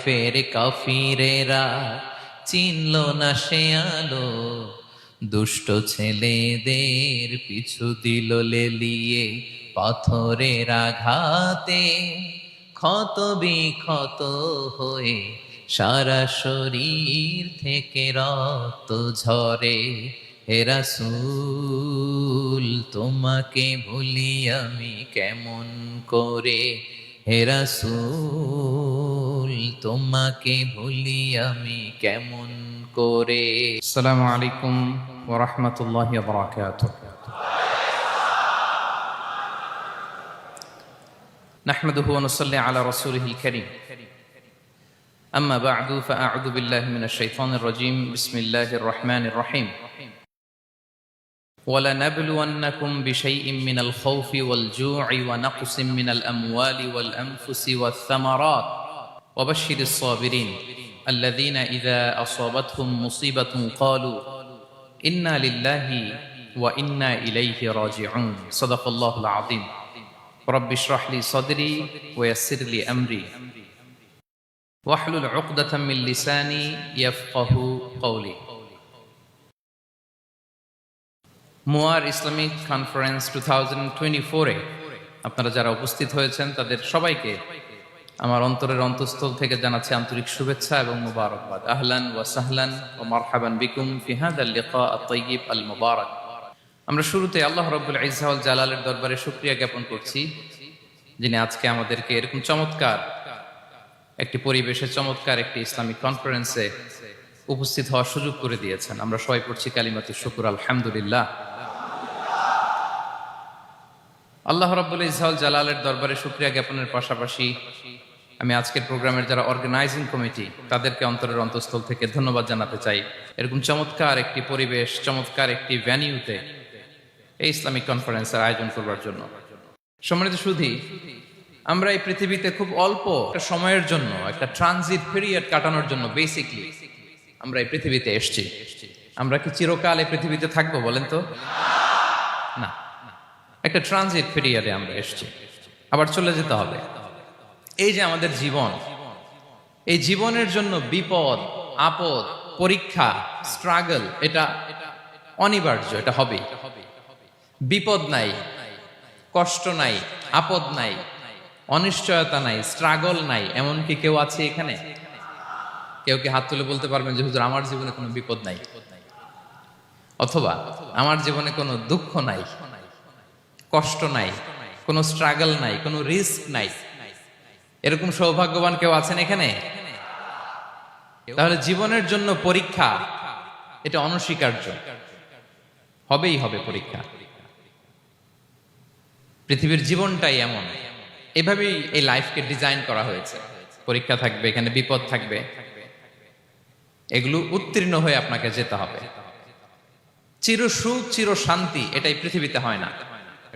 তায়েফের কাফিরেরা চিনল না সে আলো, দুষ্ট ছেলেদের পিছু দিল লেলিয়ে, পাথরের আঘাতে ক্ষত বিক্ষত হয়ে সারা শরীর থেকে রক্ত ঝরে। হে রাসূল তোমাকে ভুলি আমি কেমন করে, হে রাসূল তোমাকে ভুলি আমি কেমন করে। আসসালামু আলাইকুম ওয়া রাহমাতুল্লাহি ওয়া বারাকাতুহু। নাহমাদুহু ওয়া নুসাল্লি আলা রাসূলিহিল কারীম। আম্মা বা'দু ফাআউযু বিল্লাহি মিনাশ শাইতানির রাজীম। বিসমিল্লাহির রাহমানির রাহিম। وَلَنَبْلُوَنَّكُمْ بِشَيْءٍ مِّنَ الْخَوْفِ وَالْجُوعِ وَنَقْصٍ مِّنَ الْأَمْوَالِ وَالْأَنفُسِ وَالثَّمَرَاتِ وَبَشِّرِ الصَّابِرِينَ الَّذِينَ إِذَا أَصَابَتْهُم مُّصِيبَةٌ قَالُوا إِنَّا لِلَّهِ وَإِنَّا إِلَيْهِ رَاجِعُونَ صدق الله العظيم رب اشرح لي صدري ويسر لي أمري واحلل عقدة من لساني يفقه قولي। মুয়ার ইসলামিক কনফারেন্স 2024-এ আপনারা যারা উপস্থিত হয়েছেন তাদের সবাইকে আমার অন্তরের অন্তঃস্থল থেকে জানাচ্ছি আন্তরিক শুভেচ্ছা এবং মুবারকবাদ। আহলান ওয়া সাহলান ওয়া মারহাবান বিকুম ফি হাযাল লিকা আত-তাইয়্যিব আল মুবারাক। আমরা শুরুতে আল্লাহ রাব্বুল ইজ্জা ওয়াল জালালের দরবারে শুকরিয়া জ্ঞাপন করছি, যিনি আজকে আমাদেরকে এরকম চমৎকার একটি পরিবেশে চমৎকার একটি ইসলামিক কনফারেন্সে উপস্থিত হওয়ার সুযোগ করে দিয়েছেন। আমরা সবাই পড়ছি কালিমাতুশ শুকর, আলহামদুলিল্লাহ। আল্লাহ রাব্বুল ইজ্জা ওয়াল জালালের দরবারে শুকরিয়া জ্ঞাপনের পাশাপাশি আমি আজকের প্রোগ্রামের যারা অর্গানাইজিং কমিটি তাদেরকে অন্তরের অন্তঃস্থল থেকে ধন্যবাদ জানাতে চাই, এরকম চমৎকার একটি পরিবেশ, চমৎকার একটি ভেন্যুতে এই ইসলামিক কনফারেন্সের আয়োজন করবার জন্য। সম্মানিত সুধী, আমরা এই পৃথিবীতে খুব অল্প একটা সময়ের জন্য, একটা ট্রানজিট পিরিয়ড কাটানোর জন্য বেসিকলি আমরা এই পৃথিবীতে এসেছি। আমরা কি চিরকাল এই পৃথিবীতে থাকবো বলেন তো? না, একটা ট্রানজিট পিরিয়ডে আমরা এসেছি, আবার চলে যেতে হবে। এই যে আমাদের জীবন, এই জীবনের জন্য বিপদ, আপদ, পরীক্ষা, স্ট্রাগল এটা অনিবার্য, এটা হবে। বিপদ নাই, কষ্ট নাই, আপদ নাই, অনিশ্চয়তা নাই, স্ট্রাগল নাই, এমন কি কেউ আছে এখানে? কেউ কি হাত তুলে বলতে পারবেন যে হুজুর আমার জীবনে কোনো বিপদ নাই, অথবা আমার জীবনে কোনো দুঃখ নাই, কষ্ট নাই, কোনো স্ট্রাগল নাই, কোনো রিস্ক নাই? এরকম সৌভাগ্যবান কেউ আছেন এখানে? তাহলে জীবনের জন্য পরীক্ষা এটা অনস্বীকার্য, হবেই হবে পরীক্ষা। পৃথিবীর জীবনটাই এমন, এভাবেই এই লাইফকে ডিজাইন করা হয়েছে। পরীক্ষা থাকবে, এখানে বিপদ থাকবে, এগুলো উত্তীর্ণ হয়ে আপনাকে যেতে হবে। চির সুখ চির শান্তি এটাই পৃথিবীতে হয় না।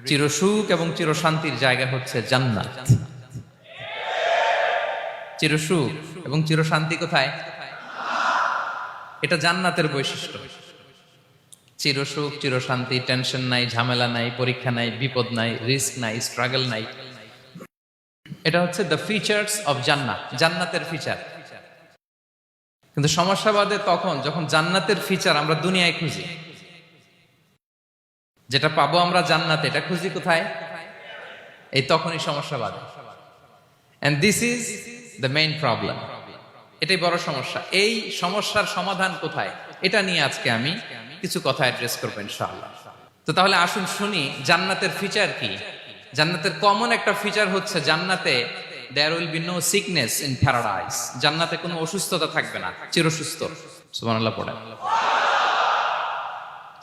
চির সুখ এবং চির শান্তির জায়গা হচ্ছে জান্নাত। চির সুখ এবং চির শান্তি কোথায়? এটা জান্নাতের বৈশিষ্ট্য। চির সুখ চির শান্তি, টেনশন নাই, ঝামেলা নাই, পরীক্ষা নাই, বিপদ নাই, রিস্ক নাই, স্ট্রাগল নাই, এটা হচ্ছে দ্য ফিচার্স অফ জান্নাত, জান্নাতের ফিচার। কিন্তু সমস্যা বাদে তখন যখন জান্নাতের ফিচার আমরা দুনিয়ায় খুঁজি, যেটা পাবো আমরা জান্নাতে, এটা খুঁজি কোথায়? এই তখনই সমস্যা বাদে। And this is the main problem, এটাই বড় সমস্যা। এই সমস্যার সমাধান কোথায়, এটা নিয়ে আজকে আমি কিছু কথা অ্যাড্রেস করবো ইনশাআল্লাহ। তো তাহলে আসুন শুনি জান্নাতের ফিচার কি। জান্নাতের কমন একটা ফিচার হচ্ছে জান্নাতে there will be no sickness in paradise। জান্নাতে কোনো অসুস্থতা থাকবে না, চিরসুস্থ। সুবহানাল্লাহ পড়েন।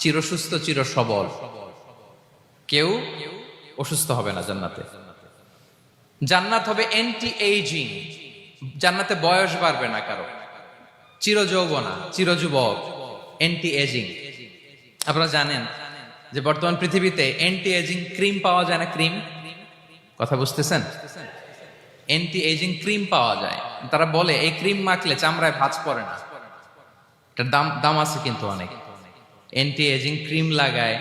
চিরসুস্থ, চির সবল, কেউ অসুস্থ হবে না জান্নাতে। জান্নাত হবে অ্যান্টি এইজিং, জান্নাতে বয়স বাড়বে না কারো, চির যৌবনা, চির যুবক, অ্যান্টি এজিং। আপনারা জানেন যে বর্তমান পৃথিবীতে অ্যান্টি এজিং ক্রিম পাওয়া যায় না? ক্রিম, কথা বুঝতেছেন? অ্যান্টি এজিং ক্রিম পাওয়া যায়। তারা বলে এই ক্রিম মাখলে চামড়ায় ভাঁজ পড়ে না। এটার দাম আছে কিন্তু অনেক। অ্যান্টি এজিং ক্রিম লাগায়,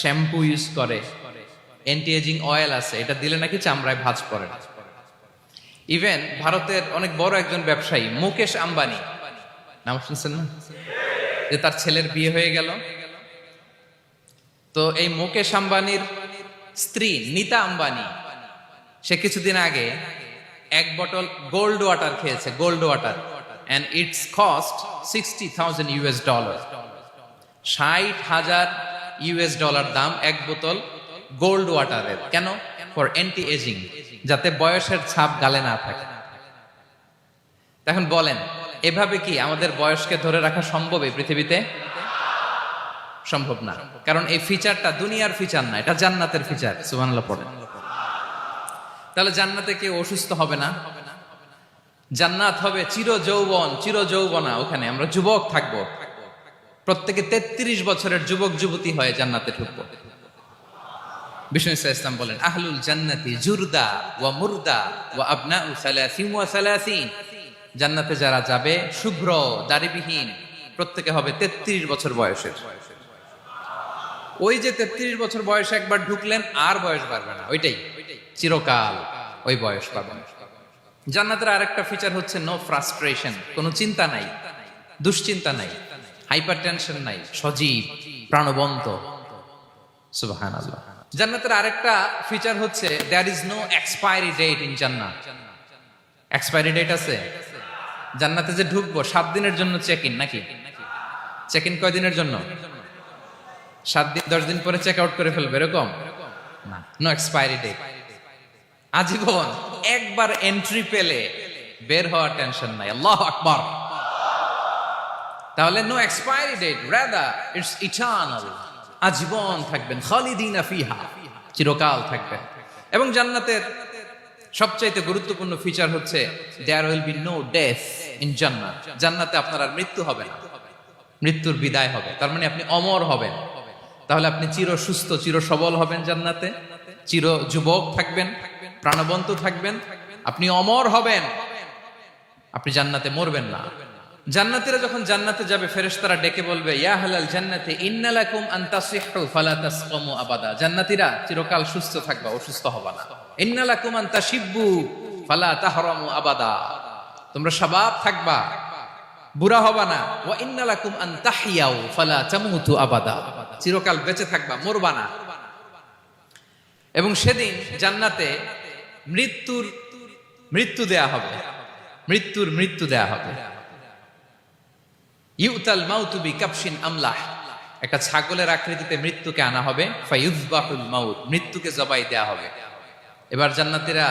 শ্যাম্পু ইউজ করে, অ্যান্টি এজিং অয়েল আছে, এটা দিলে নাকি চামড়ায় ভাঁজ পড়ে না। ইভেন ভারতের অনেক বড় একজন ব্যবসায়ী মুকেশ আম্বানি, নাম শুনছেন না, যে তার ছেলের বিয়ে হয়ে গেল। তো এই মুকেশ আম্বানির স্ত্রী নীতা আম্বানি, সে কিছুদিন আগে এক বটল গোল্ড ওয়াটার খেয়েছে, gold water, and it's cost $60,000। $60,000 দাম এক বোতল গোল্ড ওয়াটারের। কেন? ফর অ্যান্টি এজিং, যাতে বয়সের ছাপ গালে না থাকে। এখন বলেন, এভাবে কি আমাদের বয়সকে ধরে রাখা সম্ভব এই পৃথিবীতে? সম্ভব না, কারণ এই ফিচারটা দুনিয়ার ফিচার না, এটা জান্নাতের ফিচার। সুবহানাল্লাহ পড়েন। তাহলে জান্নাতে কেউ অসুস্থ হবে না, জান্নাত হবে চির যৌবন, চির যৌবনা। ওখানে আমরা যুবক থাকবো, প্রত্যেকে 33 বছরের যুবক যুবতী হয়ে জান্নাতে ঢুকবো। বিষ্ণু ইসলাম বলেন, আহলুল জান্নাতি জুরদা ওয়া মুরদা ওয়া আবনাউ সালাসিন ওয়া সালাসিন। জান্নাতে যারা যাবে শুভ্র দাড়িবিহীন, প্রত্যেকে হবে 33 বছর বয়সের। ওই যে 33 বছর বয়সে একবার ঢুকলেন, আর বয়স বাড়বে না, ওইটাই চিরকাল ওই বয়স পাবেন। জান্নাতের আরেকটা ফিচার হচ্ছে নো ফ্রাস্ট্রেশন, কোনো চিন্তা নাই, দুশ্চিন্তা নাই, হাইপার টেনশন নাই, সজীব প্রাণবন্ত। সুবহানাল্লাহ। জান্নাতের আরেকটা ফিচার হচ্ছে there is no expiry date in জান্নাত। এক্সপায়ারি ডেট আছে? জান্নাতে যে ঢুকবো 7 দিনের জন্য চেক ইন, নাকি? চেক ইন কয় দিনের জন্য? 7 দিন, 10 দিন পরে চেক আউট করে ফেলবে, এরকম না। নো এক্সপায়ারি ডেট, আজীবন। একবার এন্ট্রি পেলে বের হওয়ার টেনশন নাই। আল্লাহু আকবার। তাহলে no expiry date, rather it's eternal, আজীবন থাকবেন, খালিদিনা ফিহা, চিরকাল থাকবেন। এবং জান্নাতের সবচাইতে গুরুত্বপূর্ণ ফিচার হচ্ছে there will be no death in জান্নাত। জান্নাতে আপনার আর মৃত্যু হবে না, মৃত্যুর বিদায় হবে। তার মানে আপনি অমর হবেন। তাহলে আপনি চির সুস্থ, চির সবল হবেন জান্নাতে, চির যুবক থাকবেন, প্রাণবন্ত থাকবেন, আপনি অমর হবেন, আপনি জান্নাতে মরবেন না। জান্নাতীরা যখন জান্নাতে যাবে, ফেরেশতারা ডেকে বলবে, ইয়া আহলাল জান্নাতি ইন্না লাকুম আন তাসিহু ফালা তাসকামু আবাদা। জান্নাতীরা চিরকাল সুস্থ থাকবা, অসুস্থ হবা না। ইন্না লাকুম আন তাশিব্বু ফালা তাহরামু আবাদা, তোমরা শাবাব থাকবা, বুড়া হবা না। ওয়া ইন্না লাকুম আন তাহইয়াউ ফালা তামুতু আবাদা, চিরকাল বেঁচে থাকবা, মরবা না। এবং সেদিন জান্নাতে মৃত্যু দেয়া হবে, মৃত্যু দেয়া হবে। ইউতাল মাউতু বিকাবশিন আমলাহ, একটা ছাগলের আকৃতিতে মৃত্যুকে আনা হবে। ফায়ুযবাহুল মাউত, মৃত্যুকে জবাই দেয়া হবে। এবার জান্নাতীরা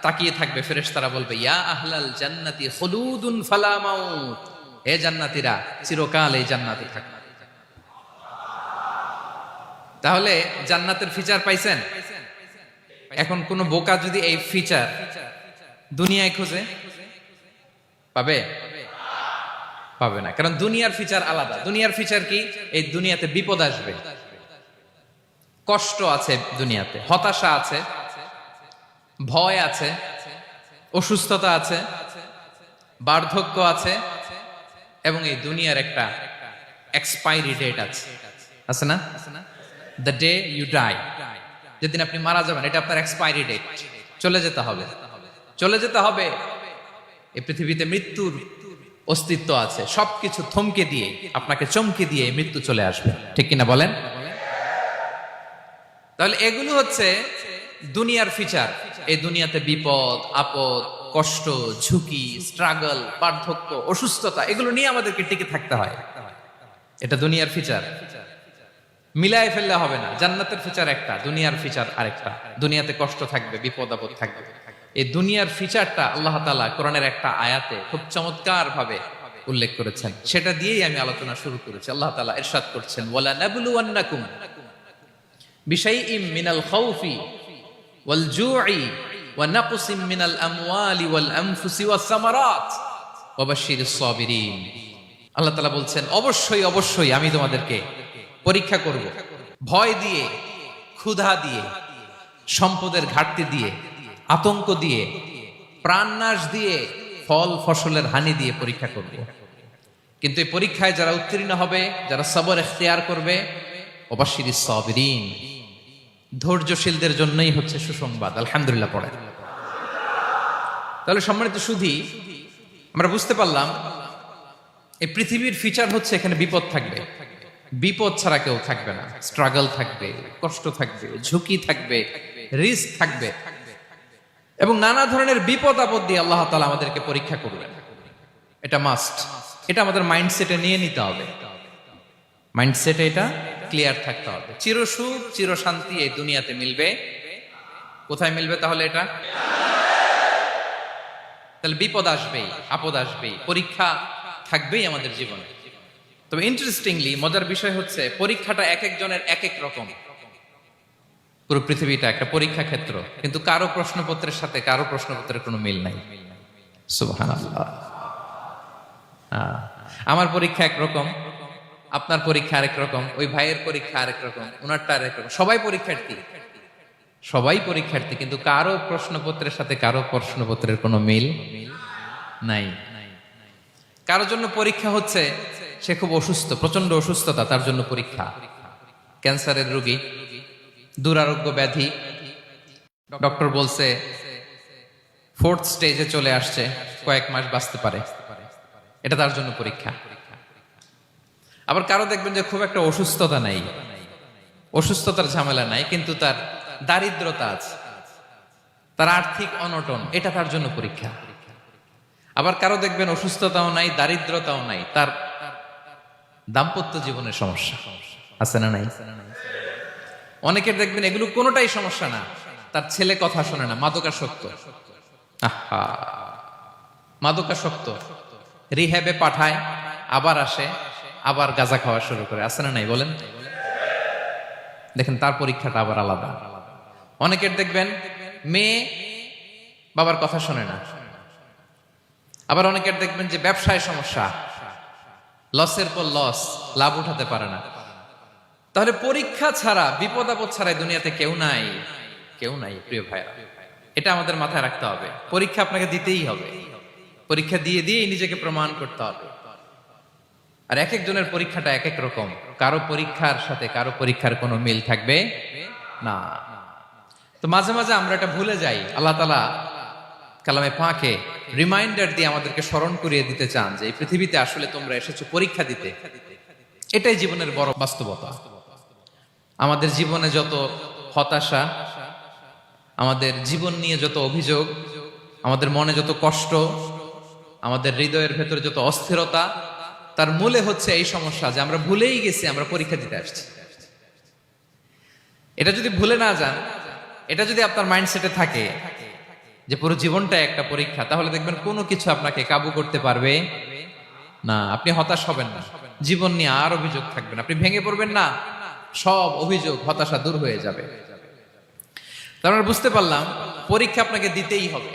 তাকিয়ে থাকবে, ফেরেশতারা বলবে, ইয়া আহলাল জান্নাতি খুলুদুন ফালা মাউত, হে জান্নাতীরা চিরকাল এই জান্নাতে থাকবে। তাহলে জান্নাতের ফিচার পাইছেন। এখন কোন বোকা যদি এই ফিচার দুনিয়ায় খোঁজে, পাবে? পাবে না, কারণ দুনিয়ার ফিচার আলাদা। দুনিয়ার ফিচার কি? এই দুনিয়াতে বিপদ আসবে, কষ্ট আছে দুনিয়াতে, হতাশা আছে, ভয় আছে, অসুস্থতা আছে, বার্ধক্য আছে, এবং এই দুনিয়ার একটা এক্সপায়ারি ডেট আছে, আছে না? দ্য ডে ইউ ডাই, যেদিন আপনি মারা যাবেন, এটা আপনার এক্সপায়ারি ডেট। চলে যেতে হবে, চলে যেতে হবে। এই পৃথিবীতে মৃত্যুর অস্তিত্ব আছে। সবকিছু থমকে দিয়ে, আপনাকে চমকে দিয়ে মৃত্যু চলে আসবে, ঠিক কিনা বলেন? তাহলে এগুলো হচ্ছে দুনিয়ার ফিচার। এই দুনিয়াতে বিপদ আপদ, কষ্ট, ঝুঁকি, স্ট্রাগল, বার্ধক্য, অসুস্থতা, এগুলো নিয়ে আমাদেরকে টিকে থাকতে হয়। এটা দুনিয়ার ফিচার, মিলায় ফেললে হবে না। জান্নাতের ফিচার একটা, দুনিয়ার ফিচার আরেকটা। দুনিয়াতে কষ্ট থাকবে, বিপদ আপদ থাকবে। এই দুনিয়ার ফিচারটা আল্লাহ তাআলা কোরআনের একটা আয়াতে খুব চমৎকার ভাবে উল্লেখ করেছেন। সেটা দিয়েই আমি আলোচনা শুরু করেছি। আল্লাহ তাআলা ইরশাদ করছেন, ওয়ালা নাবলুওয়ান্নাকুম বিশাইইম মিনাল খাউফি ওয়াল জুই ওয়া নাকসিম মিনাল আমওয়ালি ওয়াল আনফুসি ওয়াস সামারাত ওয়া বাশশিরিস সাবিরিন। আল্লাহ তাআলা বলছেন, অবশ্যই অবশ্যই আমি তোমাদেরকে পরীক্ষা করব, ভয় দিয়ে, ক্ষুধা দিয়ে, সম্পদের ঘাটতি দিয়ে, আতঙ্ক দিয়ে, প্রাণনাশ দিয়ে, ফল ফসলের হানি দিয়ে পরীক্ষা করব। কিন্তু এই পরীক্ষায় যারা উত্তীর্ণ হবে, যারা সবর ইখতিয়ার করবে, ওয়াবাশশিরিস সাবিরিন, ধৈর্যশীলদের জন্যই হচ্ছে সুসংবাদ। আলহামদুলিল্লাহ পড়ে। তাহলে সম্মানিত সুধী, আমরা বুঝতে পারলাম এই পৃথিবীর ফিচার হচ্ছে এখানে বিপদ থাকবে, বিপদ ছাড়া কেউ থাকবে না। স্ট্রাগল থাকবে, কষ্ট থাকবে, ঝুঁকি থাকবে, রিস্ক থাকবে, এবং নানা ধরনের বিপদ আপদ দিয়ে আল্লাহ তাআলা আমাদেরকে পরীক্ষা করবেন। এটা মাস্ট, এটা আমাদের মাইন্ডসেটে নিয়ে নিতে হবে, মাইন্ডসেটে এটা ক্লিয়ার থাকতে হবে। চিরসুখ চিরশান্তি এই দুনিয়াতে মিলবে, কোথায় মিলবে তাহলে এটা? তাহলে বিপদ আসবেই, আপদ আসবেই, পরীক্ষা থাকবেই আমাদের জীবনে। তবে ইন্টারেস্টিংলি মজার বিষয় হচ্ছে পরীক্ষাটা এক একজনের এক এক রকম। পুরো পৃথিবীটা একটা পরীক্ষা ক্ষেত্র, কিন্তু কারো প্রশ্নপত্রের সাথে কারো প্রশ্নপত্রের কোনো মিল নাই। সুবহানাল্লাহ। আমার পরীক্ষা একরকম, আপনার পরীক্ষা আরেক রকম, ওই ভাইয়ের পরীক্ষা আরেক রকম, ওনারটা আরেক রকম। সবাই পরীক্ষার্থী, সবাই পরীক্ষার্থী, কিন্তু কারো প্রশ্নপত্রের সাথে কারো প্রশ্নপত্রের কোনো মিল নাই। কারো জন্য পরীক্ষা হচ্ছে সে খুব অসুস্থ, প্রচন্ড অসুস্থতা, তার জন্য পরীক্ষা। ক্যান্সারের রোগী, দুরারোগ্য ব্যাধি, ডক্টর বলছে 4th স্টেজে চলে আসছে, কয়েক মাস বাঁচতে পারে, এটা তার জন্য পরীক্ষা। আবার কারো দেখবেন যে খুব একটা অসুস্থতা নাই, অসুস্থতার ঝামেলা নাই, কিন্তু তার দারিদ্রতা আছে, তার আর্থিক অনটন, এটা তার জন্য পরীক্ষা। আবার কারো দেখবেন অসুস্থতাও নাই, দারিদ্রতাও নাই, তার দাম্পত্য জীবনের সমস্যা আছে না নাই? অনেকের দেখবেন এগুলো কোনোটাই সমস্যা না, তার ছেলে কথা শোনে না, মাদকাসক্ত। আহা, মাদকাসক্ত, রিহ্যাবে পাঠায়, আবার আসে, আবার গাঁজা খাওয়া শুরু করে, আছে না নাই বলেন? দেখেন তার পরীক্ষাটা আবার আলাদা। অনেকের দেখবেন মেয়ে বাবার কথা শোনে না। আবার অনেকের দেখবেন যে ব্যবসায় সমস্যা, লসের পর লস, লাভ উঠাতে পারে না। তাহলে পরীক্ষা ছাড়া, বিপদ আপদ ছাড়া দুনিয়াতে কেউ নাই, কেউ নাই প্রিয় ভাইরা। এটা আমাদের মাথায় রাখতে হবে। পরীক্ষা আপনাকে দিতেই হবে, পরীক্ষা দিয়ে দিয়েই নিজেকে প্রমাণ করতে হবে। আর এক একজনের পরীক্ষাটা এক এক রকম, কারো পরীক্ষার সাথে কারো পরীক্ষার কোনো মিল থাকবে না। তো মাঝে মাঝে আমরা এটা ভুলে যাই। আল্লাহ তাআলা কালামে পাকে রিমাইন্ডার দিয়ে আমাদেরকে স্মরণ করিয়ে দিতে চান যে এই পৃথিবীতে আসলে তোমরা এসেছো পরীক্ষা দিতে। এটাই জীবনের বড় বাস্তবতা। আমাদের জীবনে যত হতাশা, আমাদের জীবন নিয়ে যত অভিযোগ, আমাদের মনে যত কষ্ট, আমাদের হৃদয়ের ভেতরে যত অস্থিরতা, তার মূলে হচ্ছে এই সমস্যা যে আমরা ভুলেই গেছি আমরা পরীক্ষা দিতে আসছি। এটা যদি ভুলে না যান, এটা যদি আপনার মাইন্ডসেটে থাকে যে পুরো জীবনটা একটা পরীক্ষা, তাহলে দেখবেন কোনো কিছু আপনাকে কাবু করতে পারবে না। আপনি হতাশ হবেন না, জীবন নিয়ে আর অভিযোগ থাকবে না, আপনি ভেঙে পড়বেন না, সব অভিযোগ হতাশা দূর হয়ে যাবে। তার মানে বুঝতে পারলাম পরীক্ষা আপনাকে দিতেই হবে।